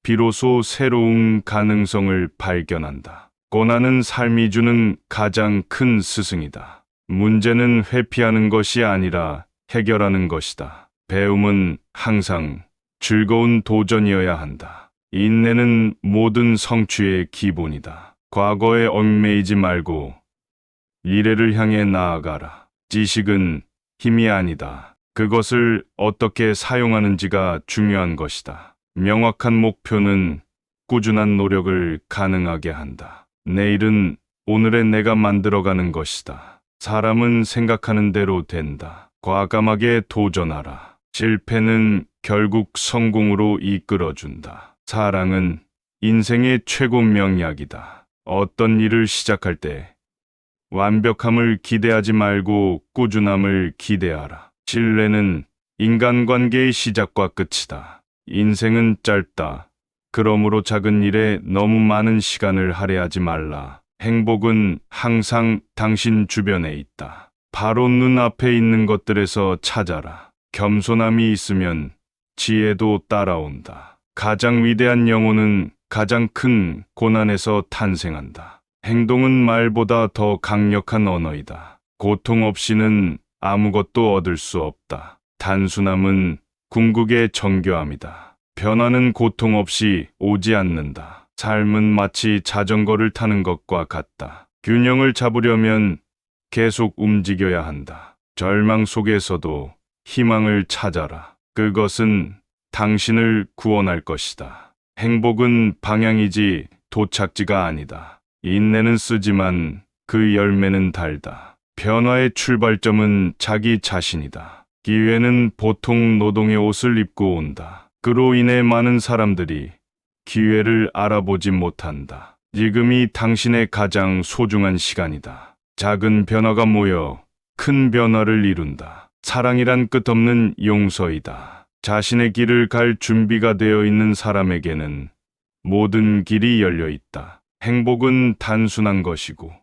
비로소 새로운 가능성을 발견한다. 고난은 삶이 주는 가장 큰 스승이다. 문제는 회피하는 것이 아니라 해결하는 것이다. 배움은 항상 즐거운 도전이어야 한다. 인내는 모든 성취의 기본이다. 과거에 얽매이지 말고 미래를 향해 나아가라. 지식은 힘이 아니다. 그것을 어떻게 사용하는지가 중요한 것이다. 명확한 목표는 꾸준한 노력을 가능하게 한다. 내일은 오늘의 내가 만들어가는 것이다. 사람은 생각하는 대로 된다. 과감하게 도전하라. 실패는 결국 성공으로 이끌어준다. 사랑은 인생의 최고 명약이다. 어떤 일을 시작할 때 완벽함을 기대하지 말고 꾸준함을 기대하라. 신뢰는 인간관계의 시작과 끝이다. 인생은 짧다. 그러므로 작은 일에 너무 많은 시간을 할애하지 말라. 행복은 항상 당신 주변에 있다. 바로 눈앞에 있는 것들에서 찾아라. 겸손함이 있으면 지혜도 따라온다. 가장 위대한 영혼은 가장 큰 고난에서 탄생한다. 행동은 말보다 더 강력한 언어이다. 고통 없이는 아무것도 얻을 수 없다. 단순함은 궁극의 정교함이다. 변화는 고통 없이 오지 않는다. 삶은 마치 자전거를 타는 것과 같다. 균형을 잡으려면 계속 움직여야 한다. 절망 속에서도 희망을 찾아라. 그것은 당신을 구원할 것이다. 행복은 방향이지 도착지가 아니다. 인내는 쓰지만 그 열매는 달다. 변화의 출발점은 자기 자신이다. 기회는 보통 노동의 옷을 입고 온다. 그로 인해 많은 사람들이 기회를 알아보지 못한다. 지금이 당신의 가장 소중한 시간이다. 작은 변화가 모여 큰 변화를 이룬다. 사랑이란 끝없는 용서이다. 자신의 길을 갈 준비가 되어 있는 사람에게는 모든 길이 열려 있다. 행복은 단순한 것이고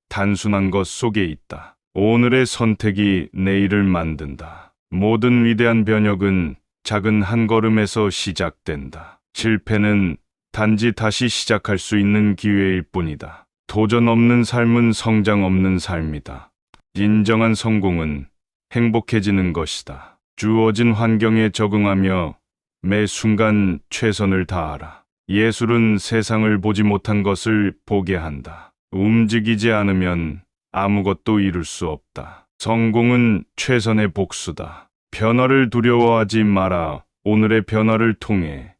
단순한 것 속에 있다. 오늘의 선택이 내일을 만든다. 모든 위대한 변혁은 작은 한 걸음에서 시작된다. 실패는 단지 다시 시작할 수 있는 기회일 뿐이다. 도전 없는 삶은 성장 없는 삶이다. 진정한 성공은 행복해지는 것이다. 주어진 환경에 적응하며 매 순간 최선을 다하라. 예술은 세상을 보지 못한 것을 보게 한다. 움직이지 않으면 아무것도 이룰 수 없다. 성공은 최선의 복수다. 변화를 두려워하지 마라. 오늘의 변화를 통해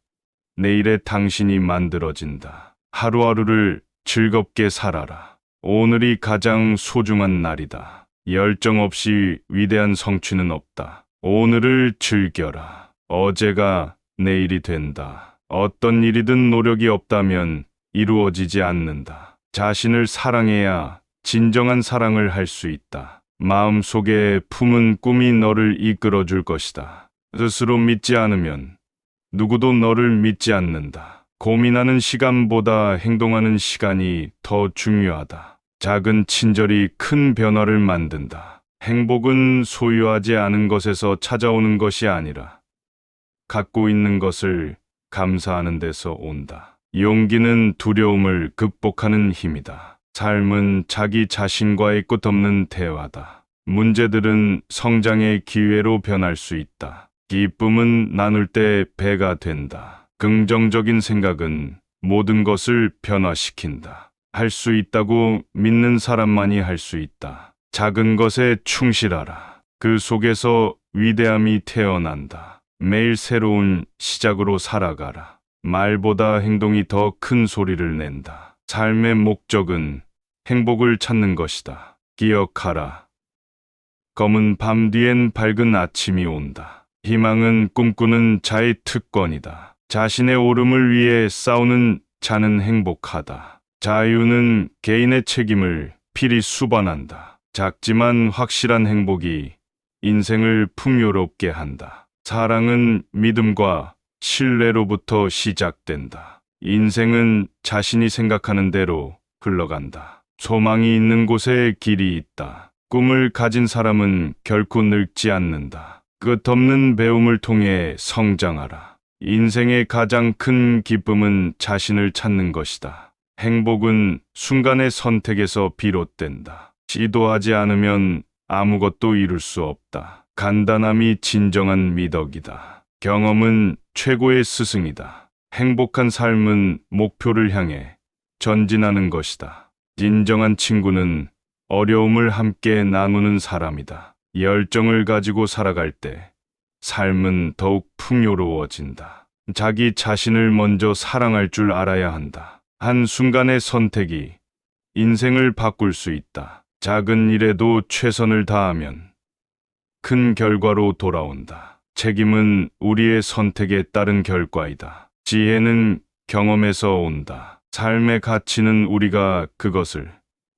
내일의 당신이 만들어진다. 하루하루를 즐겁게 살아라. 오늘이 가장 소중한 날이다. 열정 없이 위대한 성취는 없다. 오늘을 즐겨라. 어제가 내일이 된다. 어떤 일이든 노력이 없다면 이루어지지 않는다. 자신을 사랑해야 진정한 사랑을 할 수 있다. 마음속에 품은 꿈이 너를 이끌어 줄 것이다. 스스로 믿지 않으면 누구도 너를 믿지 않는다. 고민하는 시간보다 행동하는 시간이 더 중요하다. 작은 친절이 큰 변화를 만든다. 행복은 소유하지 않은 것에서 찾아오는 것이 아니라 갖고 있는 것을 감사하는 데서 온다. 용기는 두려움을 극복하는 힘이다. 삶은 자기 자신과의 끝없는 대화다. 문제들은 성장의 기회로 변할 수 있다. 기쁨은 나눌 때 배가 된다. 긍정적인 생각은 모든 것을 변화시킨다. 할 수 있다고 믿는 사람만이 할 수 있다. 작은 것에 충실하라. 그 속에서 위대함이 태어난다. 매일 새로운 시작으로 살아가라. 말보다 행동이 더 큰 소리를 낸다. 삶의 목적은 행복을 찾는 것이다. 기억하라. 검은 밤 뒤엔 밝은 아침이 온다. 희망은 꿈꾸는 자의 특권이다. 자신의 오름을 위해 싸우는 자는 행복하다. 자유는 개인의 책임을 필히 수반한다. 작지만 확실한 행복이 인생을 풍요롭게 한다. 사랑은 믿음과 신뢰로부터 시작된다. 인생은 자신이 생각하는 대로 흘러간다. 소망이 있는 곳에 길이 있다. 꿈을 가진 사람은 결코 늙지 않는다. 끝없는 배움을 통해 성장하라. 인생의 가장 큰 기쁨은 자신을 찾는 것이다. 행복은 순간의 선택에서 비롯된다. 시도하지 않으면 아무것도 이룰 수 없다. 간단함이 진정한 미덕이다. 경험은 최고의 스승이다. 행복한 삶은 목표를 향해 전진하는 것이다. 진정한 친구는 어려움을 함께 나누는 사람이다. 열정을 가지고 살아갈 때 삶은 더욱 풍요로워진다. 자기 자신을 먼저 사랑할 줄 알아야 한다. 한순간의 선택이 인생을 바꿀 수 있다. 작은 일에도 최선을 다하면 큰 결과로 돌아온다. 책임은 우리의 선택에 따른 결과이다. 지혜는 경험에서 온다. 삶의 가치는 우리가 그것을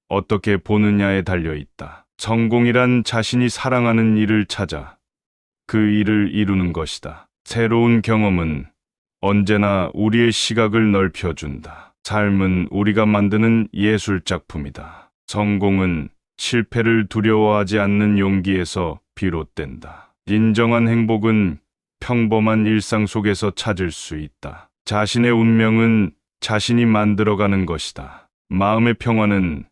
어떻게 보느냐에 달려 있다. 성공이란 자신이 사랑하는 일을 찾아 그 일을 이루는 것이다. 새로운 경험은 언제나 우리의 시각을 넓혀준다. 삶은 우리가 만드는 예술 작품이다. 성공은 실패를 두려워하지 않는 용기에서 비롯된다. 진정한 행복은 평범한 일상 속에서 찾을 수 있다. 자신의 운명은 자신이 만들어가는 것이다. 마음의 평화는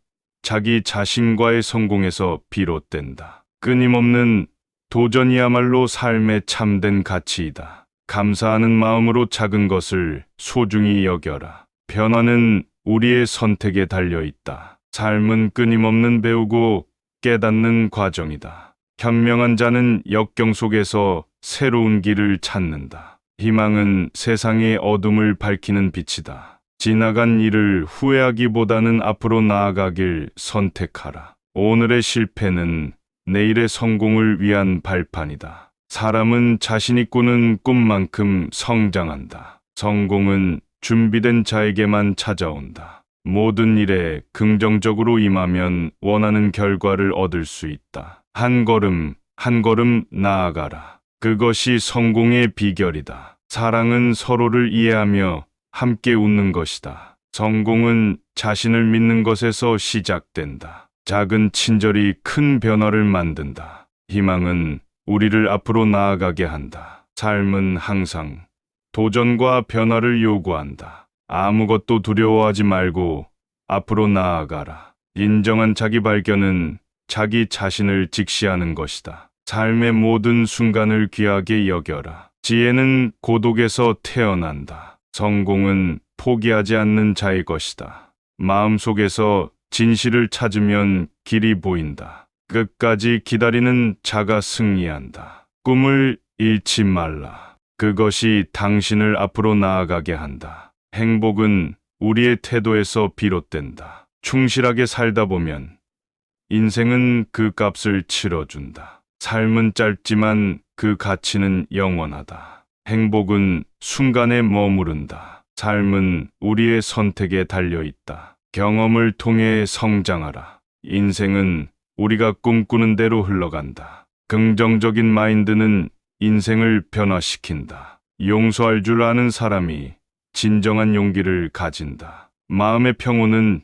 자기 자신과의 성공에서 비롯된다. 끊임없는 도전이야말로 삶의 참된 가치이다. 감사하는 마음으로 작은 것을 소중히 여겨라. 변화는 우리의 선택에 달려 있다. 삶은 끊임없는 배우고 깨닫는 과정이다. 현명한 자는 역경 속에서 새로운 길을 찾는다. 희망은 세상의 어둠을 밝히는 빛이다. 지나간 일을 후회하기보다는 앞으로 나아가길 선택하라. 오늘의 실패는 내일의 성공을 위한 발판이다. 사람은 자신이 꾸는 꿈만큼 성장한다. 성공은 준비된 자에게만 찾아온다. 모든 일에 긍정적으로 임하면 원하는 결과를 얻을 수 있다. 한 걸음, 한 걸음 나아가라. 그것이 성공의 비결이다. 사랑은 서로를 이해하며 함께 웃는 것이다. 성공은 자신을 믿는 것에서 시작된다. 작은 친절이 큰 변화를 만든다. 희망은 우리를 앞으로 나아가게 한다. 삶은 항상 도전과 변화를 요구한다. 아무것도 두려워하지 말고 앞으로 나아가라. 인정한 자기 발견은 자기 자신을 직시하는 것이다. 삶의 모든 순간을 귀하게 여겨라. 지혜는 고독에서 태어난다. 성공은 포기하지 않는 자의 것이다. 마음속에서 진실을 찾으면 길이 보인다. 끝까지 기다리는 자가 승리한다. 꿈을 잃지 말라. 그것이 당신을 앞으로 나아가게 한다. 행복은 우리의 태도에서 비롯된다. 충실하게 살다 보면 인생은 그 값을 치러준다. 삶은 짧지만 그 가치는 영원하다. 행복은 순간에 머무른다. 삶은 우리의 선택에 달려 있다. 경험을 통해 성장하라. 인생은 우리가 꿈꾸는 대로 흘러간다. 긍정적인 마인드는 인생을 변화시킨다. 용서할 줄 아는 사람이 진정한 용기를 가진다. 마음의 평온은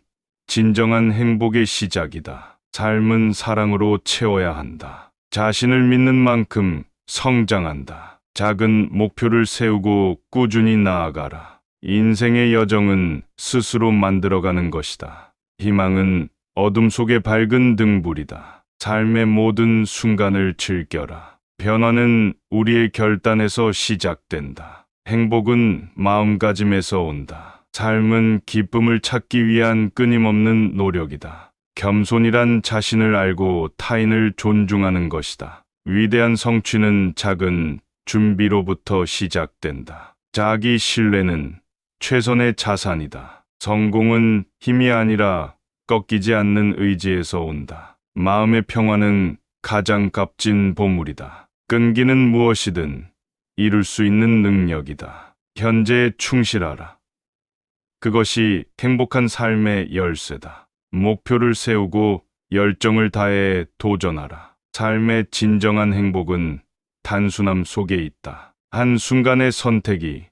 진정한 행복의 시작이다. 삶은 사랑으로 채워야 한다. 자신을 믿는 만큼 성장한다. 작은 목표를 세우고 꾸준히 나아가라. 인생의 여정은 스스로 만들어가는 것이다. 희망은 어둠 속의 밝은 등불이다. 삶의 모든 순간을 즐겨라. 변화는 우리의 결단에서 시작된다. 행복은 마음가짐에서 온다. 삶은 기쁨을 찾기 위한 끊임없는 노력이다. 겸손이란 자신을 알고 타인을 존중하는 것이다. 위대한 성취는 작은 준비로부터 시작된다. 자기 신뢰는 최선의 자산이다. 성공은 힘이 아니라 꺾이지 않는 의지에서 온다. 마음의 평화는 가장 값진 보물이다. 끈기는 무엇이든 이룰 수 있는 능력이다. 현재에 충실하라. 그것이 행복한 삶의 열쇠다. 목표를 세우고 열정을 다해 도전하라. 삶의 진정한 행복은 단순함 속에 있다. 한순간의 선택이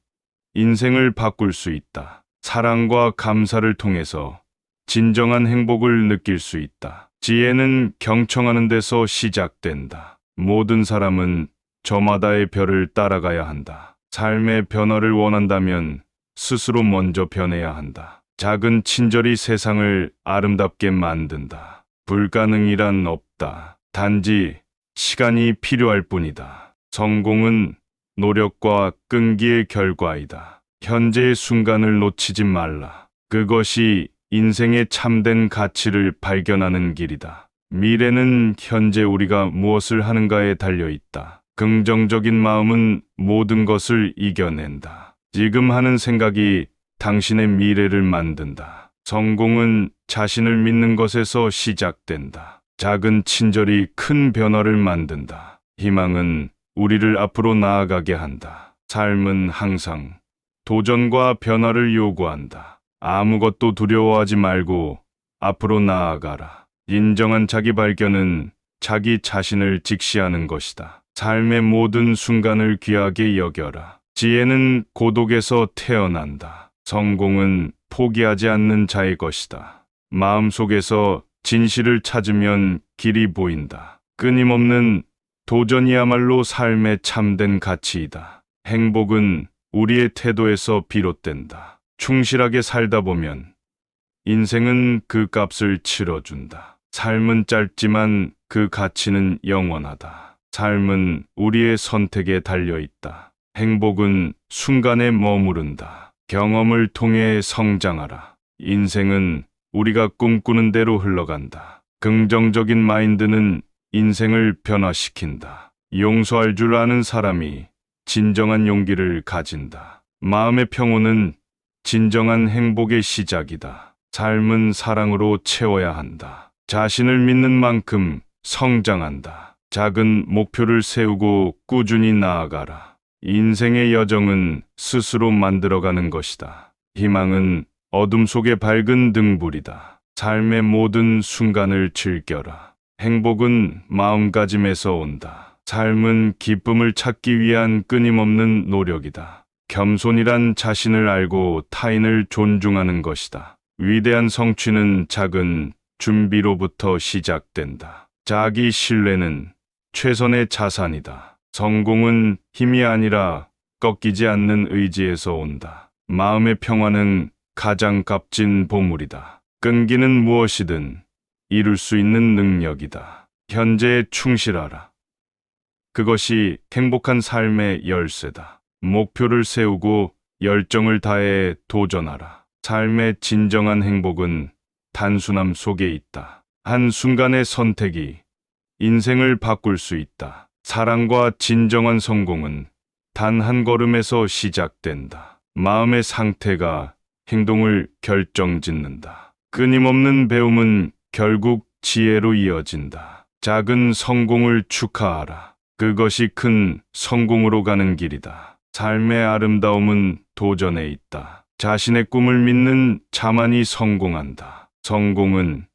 인생을 바꿀 수 있다. 사랑과 감사를 통해서 진정한 행복을 느낄 수 있다. 지혜는 경청하는 데서 시작된다. 모든 사람은 저마다의 별을 따라가야 한다. 삶의 변화를 원한다면 스스로 먼저 변해야 한다. 작은 친절이 세상을 아름답게 만든다. 불가능이란 없다. 단지 시간이 필요할 뿐이다. 성공은 노력과 끈기의 결과이다. 현재의 순간을 놓치지 말라. 그것이 인생의 참된 가치를 발견하는 길이다. 미래는 현재 우리가 무엇을 하는가에 달려 있다. 긍정적인 마음은 모든 것을 이겨낸다. 지금 하는 생각이 당신의 미래를 만든다. 성공은 자신을 믿는 것에서 시작된다. 작은 친절이 큰 변화를 만든다. 희망은 우리를 앞으로 나아가게 한다. 삶은 항상 도전과 변화를 요구한다. 아무것도 두려워하지 말고 앞으로 나아가라. 인정한 자기 발견은 자기 자신을 직시하는 것이다. 삶의 모든 순간을 귀하게 여겨라. 지혜는 고독에서 태어난다. 성공은 포기하지 않는 자의 것이다. 마음속에서 진실을 찾으면 길이 보인다. 끊임없는 도전이야말로 삶의 참된 가치이다. 행복은 우리의 태도에서 비롯된다. 충실하게 살다 보면 인생은 그 값을 치러준다. 삶은 짧지만 그 가치는 영원하다. 삶은 우리의 선택에 달려 있다. 행복은 순간에 머무른다. 경험을 통해 성장하라. 인생은 우리가 꿈꾸는 대로 흘러간다. 긍정적인 마인드는 인생을 변화시킨다. 용서할 줄 아는 사람이 진정한 용기를 가진다. 마음의 평온은 진정한 행복의 시작이다. 삶은 사랑으로 채워야 한다. 자신을 믿는 만큼 성장한다. 작은 목표를 세우고 꾸준히 나아가라. 인생의 여정은 스스로 만들어가는 것이다. 희망은 어둠 속의 밝은 등불이다. 삶의 모든 순간을 즐겨라. 행복은 마음가짐에서 온다. 삶은 기쁨을 찾기 위한 끊임없는 노력이다. 겸손이란 자신을 알고 타인을 존중하는 것이다. 위대한 성취는 작은 준비로부터 시작된다. 자기 신뢰는 최선의 자산이다. 성공은 힘이 아니라 꺾이지 않는 의지에서 온다. 마음의 평화는 가장 값진 보물이다. 끈기는 무엇이든 이룰 수 있는 능력이다. 현재에 충실하라. 그것이 행복한 삶의 열쇠다. 목표를 세우고 열정을 다해 도전하라. 삶의 진정한 행복은 단순함 속에 있다. 한순간의 선택이 인생을 바꿀 수 있다. 사랑과 진정한 성공은 단 한 걸음에서 시작된다. 마음의 상태가 행동을 결정짓는다. 끊임없는 배움은 결국 지혜로 이어진다. 작은 성공을 축하하라. 그것이 큰 성공으로 가는 길이다. 삶의 아름다움은 도전에 있다. 자신의 꿈을 믿는 자만이 성공한다. 성공은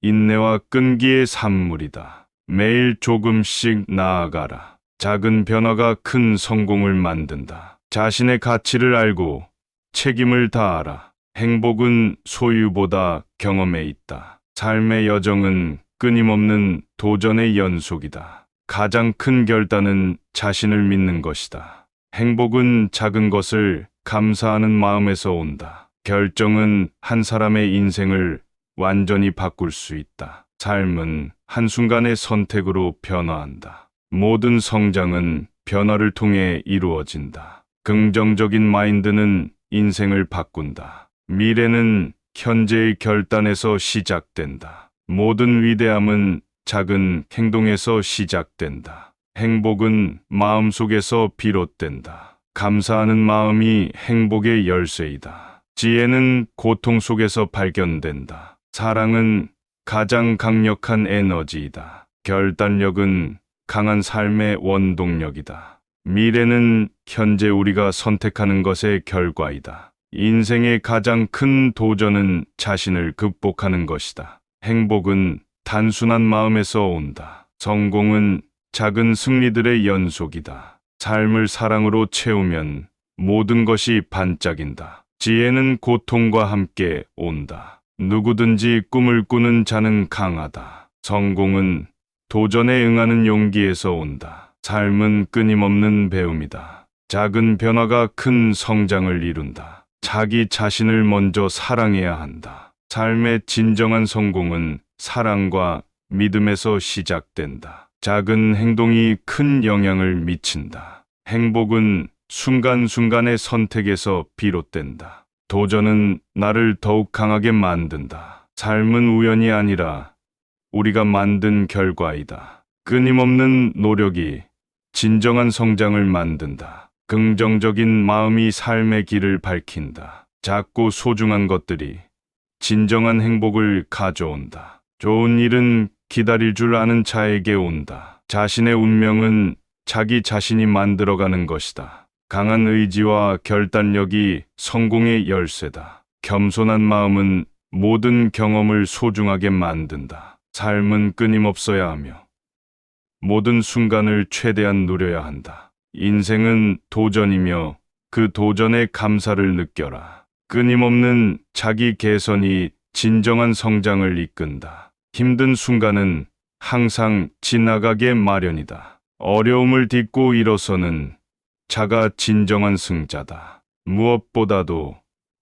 인내와 끈기의 산물이다. 매일 조금씩 나아가라. 작은 변화가 큰 성공을 만든다. 자신의 가치를 알고 책임을 다하라. 행복은 소유보다 경험에 있다. 삶의 여정은 끊임없는 도전의 연속이다. 가장 큰 결단은 자신을 믿는 것이다. 행복은 작은 것을 감사하는 마음에서 온다. 결정은 한 사람의 인생을 완전히 바꿀 수 있다. 삶은 한순간의 선택으로 변화한다. 모든 성장은 변화를 통해 이루어진다. 긍정적인 마인드는 인생을 바꾼다. 미래는 현재의 결단에서 시작된다. 모든 위대함은 작은 행동에서 시작된다. 행복은 마음속에서 비롯된다. 감사하는 마음이 행복의 열쇠이다. 지혜는 고통 속에서 발견된다. 사랑은 가장 강력한 에너지이다. 결단력은 강한 삶의 원동력이다. 미래는 현재 우리가 선택하는 것의 결과이다. 인생의 가장 큰 도전은 자신을 극복하는 것이다. 행복은 단순한 마음에서 온다. 성공은 작은 승리들의 연속이다. 삶을 사랑으로 채우면 모든 것이 반짝인다. 지혜는 고통과 함께 온다. 누구든지 꿈을 꾸는 자는 강하다. 성공은 도전에 응하는 용기에서 온다. 삶은 끊임없는 배움이다. 작은 변화가 큰 성장을 이룬다. 자기 자신을 먼저 사랑해야 한다. 삶의 진정한 성공은 사랑과 믿음에서 시작된다. 작은 행동이 큰 영향을 미친다. 행복은 순간순간의 선택에서 비롯된다. 도전은 나를 더욱 강하게 만든다. 삶은 우연이 아니라 우리가 만든 결과이다. 끊임없는 노력이 진정한 성장을 만든다. 긍정적인 마음이 삶의 길을 밝힌다. 작고 소중한 것들이 진정한 행복을 가져온다. 좋은 일은 기다릴 줄 아는 자에게 온다. 자신의 운명은 자기 자신이 만들어가는 것이다. 강한 의지와 결단력이 성공의 열쇠다. 겸손한 마음은 모든 경험을 소중하게 만든다. 삶은 끊임없어야 하며 모든 순간을 최대한 누려야 한다. 인생은 도전이며 그 도전에 감사를 느껴라. 끊임없는 자기 개선이 진정한 성장을 이끈다. 힘든 순간은 항상 지나가게 마련이다. 어려움을 딛고 일어서는 자가 진정한 승자다. 무엇보다도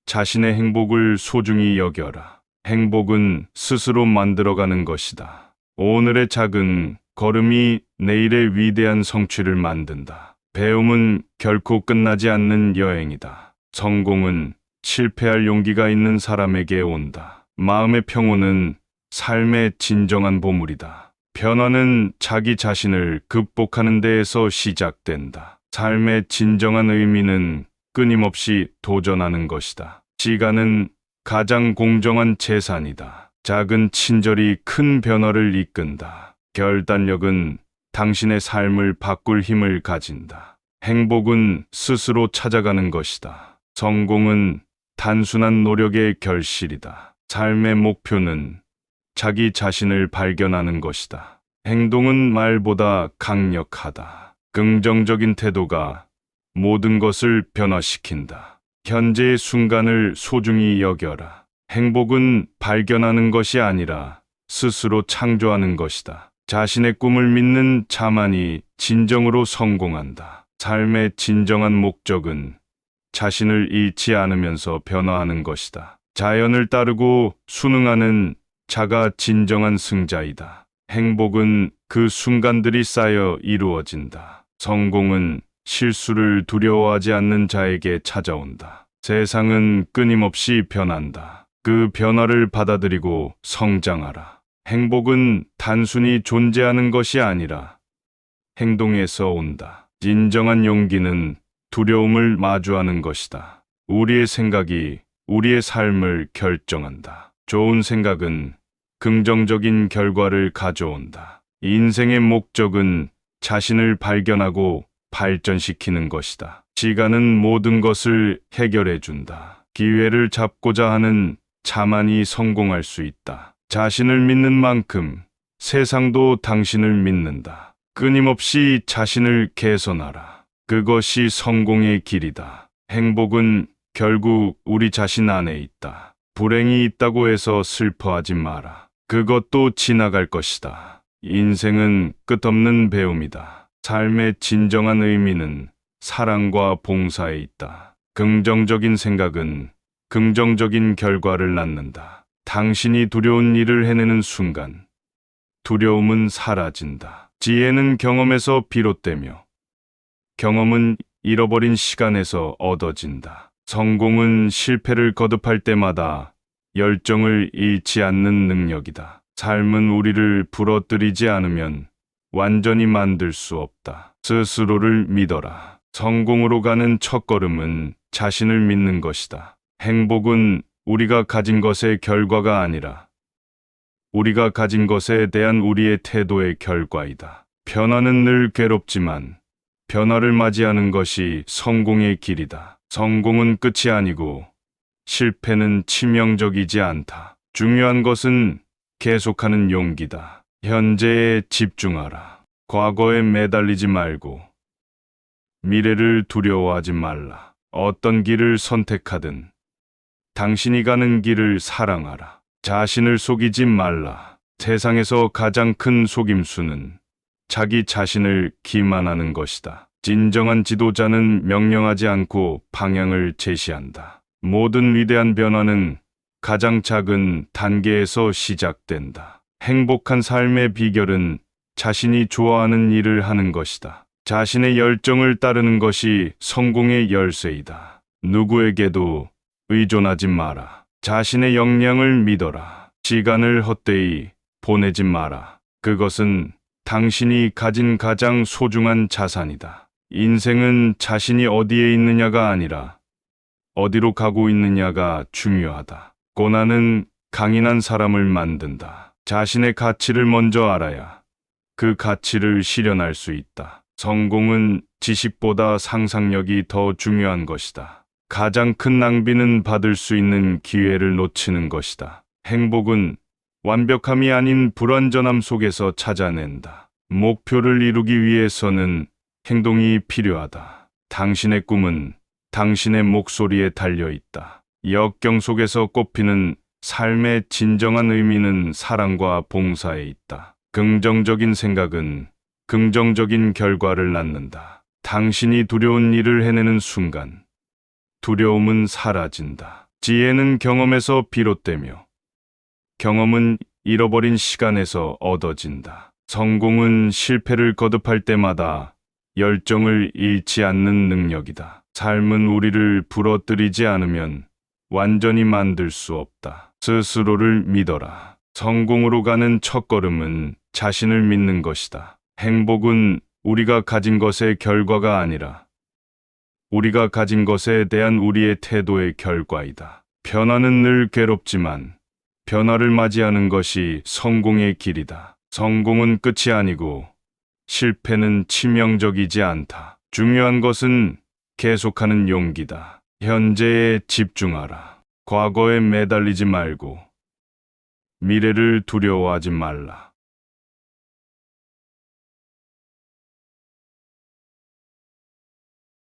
자신의 행복을 소중히 여겨라. 행복은 스스로 만들어가는 것이다. 오늘의 작은 걸음이 내일의 위대한 성취를 만든다. 배움은 결코 끝나지 않는 여행이다. 성공은 실패할 용기가 있는 사람에게 온다. 마음의 평온은 삶의 진정한 보물이다. 변화는 자기 자신을 극복하는 데에서 시작된다. 삶의 진정한 의미는 끊임없이 도전하는 것이다. 시간은 가장 공정한 재산이다. 작은 친절이 큰 변화를 이끈다. 결단력은 당신의 삶을 바꿀 힘을 가진다. 행복은 스스로 찾아가는 것이다. 성공은 단순한 노력의 결실이다. 삶의 목표는 자기 자신을 발견하는 것이다. 행동은 말보다 강력하다. 긍정적인 태도가 모든 것을 변화시킨다. 현재의 순간을 소중히 여겨라. 행복은 발견하는 것이 아니라 스스로 창조하는 것이다. 자신의 꿈을 믿는 자만이 진정으로 성공한다. 삶의 진정한 목적은 자신을 잃지 않으면서 변화하는 것이다. 자연을 따르고 순응하는 자가 진정한 승자이다. 행복은 그 순간들이 쌓여 이루어진다. 성공은 실수를 두려워하지 않는 자에게 찾아온다. 세상은 끊임없이 변한다. 그 변화를 받아들이고 성장하라. 행복은 단순히 존재하는 것이 아니라 행동에서 온다. 진정한 용기는 두려움을 마주하는 것이다. 우리의 생각이 우리의 삶을 결정한다. 좋은 생각은 긍정적인 결과를 가져온다. 인생의 목적은 자신을 발견하고 발전시키는 것이다. 시간은 모든 것을 해결해 준다. 기회를 잡고자 하는 자만이 성공할 수 있다. 자신을 믿는 만큼 세상도 당신을 믿는다. 끊임없이 자신을 개선하라. 그것이 성공의 길이다. 행복은 결국 우리 자신 안에 있다. 불행이 있다고 해서 슬퍼하지 마라. 그것도 지나갈 것이다. 인생은 끝없는 배움이다. 삶의 진정한 의미는 사랑과 봉사에 있다. 긍정적인 생각은 긍정적인 결과를 낳는다. 당신이 두려운 일을 해내는 순간 두려움은 사라진다. 지혜는 경험에서 비롯되며 경험은 잃어버린 시간에서 얻어진다. 성공은 실패를 거듭할 때마다 열정을 잃지 않는 능력이다. 삶은 우리를 부러뜨리지 않으면 완전히 만들 수 없다. 스스로를 믿어라. 성공으로 가는 첫걸음은 자신을 믿는 것이다. 행복은 우리가 가진 것의 결과가 아니라 우리가 가진 것에 대한 우리의 태도의 결과이다. 변화는 늘 괴롭지만 변화를 맞이하는 것이 성공의 길이다. 성공은 끝이 아니고 실패는 치명적이지 않다. 중요한 것은 계속하는 용기다. 현재에 집중하라. 과거에 매달리지 말고 미래를 두려워하지 말라. 어떤 길을 선택하든 당신이 가는 길을 사랑하라. 자신을 속이지 말라. 세상에서 가장 큰 속임수는 자기 자신을 기만하는 것이다. 진정한 지도자는 명령하지 않고 방향을 제시한다. 모든 위대한 변화는 가장 작은 단계에서 시작된다. 행복한 삶의 비결은 자신이 좋아하는 일을 하는 것이다. 자신의 열정을 따르는 것이 성공의 열쇠이다. 누구에게도 의존하지 마라. 자신의 역량을 믿어라. 시간을 헛되이 보내지 마라. 그것은 당신이 가진 가장 소중한 자산이다. 인생은 자신이 어디에 있느냐가 아니라 어디로 가고 있느냐가 중요하다. 고난은 강인한 사람을 만든다. 자신의 가치를 먼저 알아야 그 가치를 실현할 수 있다. 성공은 지식보다 상상력이 더 중요한 것이다. 가장 큰 낭비는 받을 수 있는 기회를 놓치는 것이다. 행복은 완벽함이 아닌 불완전함 속에서 찾아낸다. 목표를 이루기 위해서는 행동이 필요하다. 당신의 꿈은 당신의 목소리에 달려 있다. 역경 속에서 꽃피는 삶의 진정한 의미는 사랑과 봉사에 있다. 긍정적인 생각은 긍정적인 결과를 낳는다. 당신이 두려운 일을 해내는 순간 두려움은 사라진다. 지혜는 경험에서 비롯되며 경험은 잃어버린 시간에서 얻어진다. 성공은 실패를 거듭할 때마다 열정을 잃지 않는 능력이다. 삶은 우리를 부러뜨리지 않으면 완전히 만들 수 없다. 스스로를 믿어라. 성공으로 가는 첫걸음은 자신을 믿는 것이다. 행복은 우리가 가진 것의 결과가 아니라 우리가 가진 것에 대한 우리의 태도의 결과이다. 변화는 늘 괴롭지만 변화를 맞이하는 것이 성공의 길이다. 성공은 끝이 아니고 실패는 치명적이지 않다. 중요한 것은 계속하는 용기다. 현재에 집중하라. 과거에 매달리지 말고 미래를 두려워하지 말라.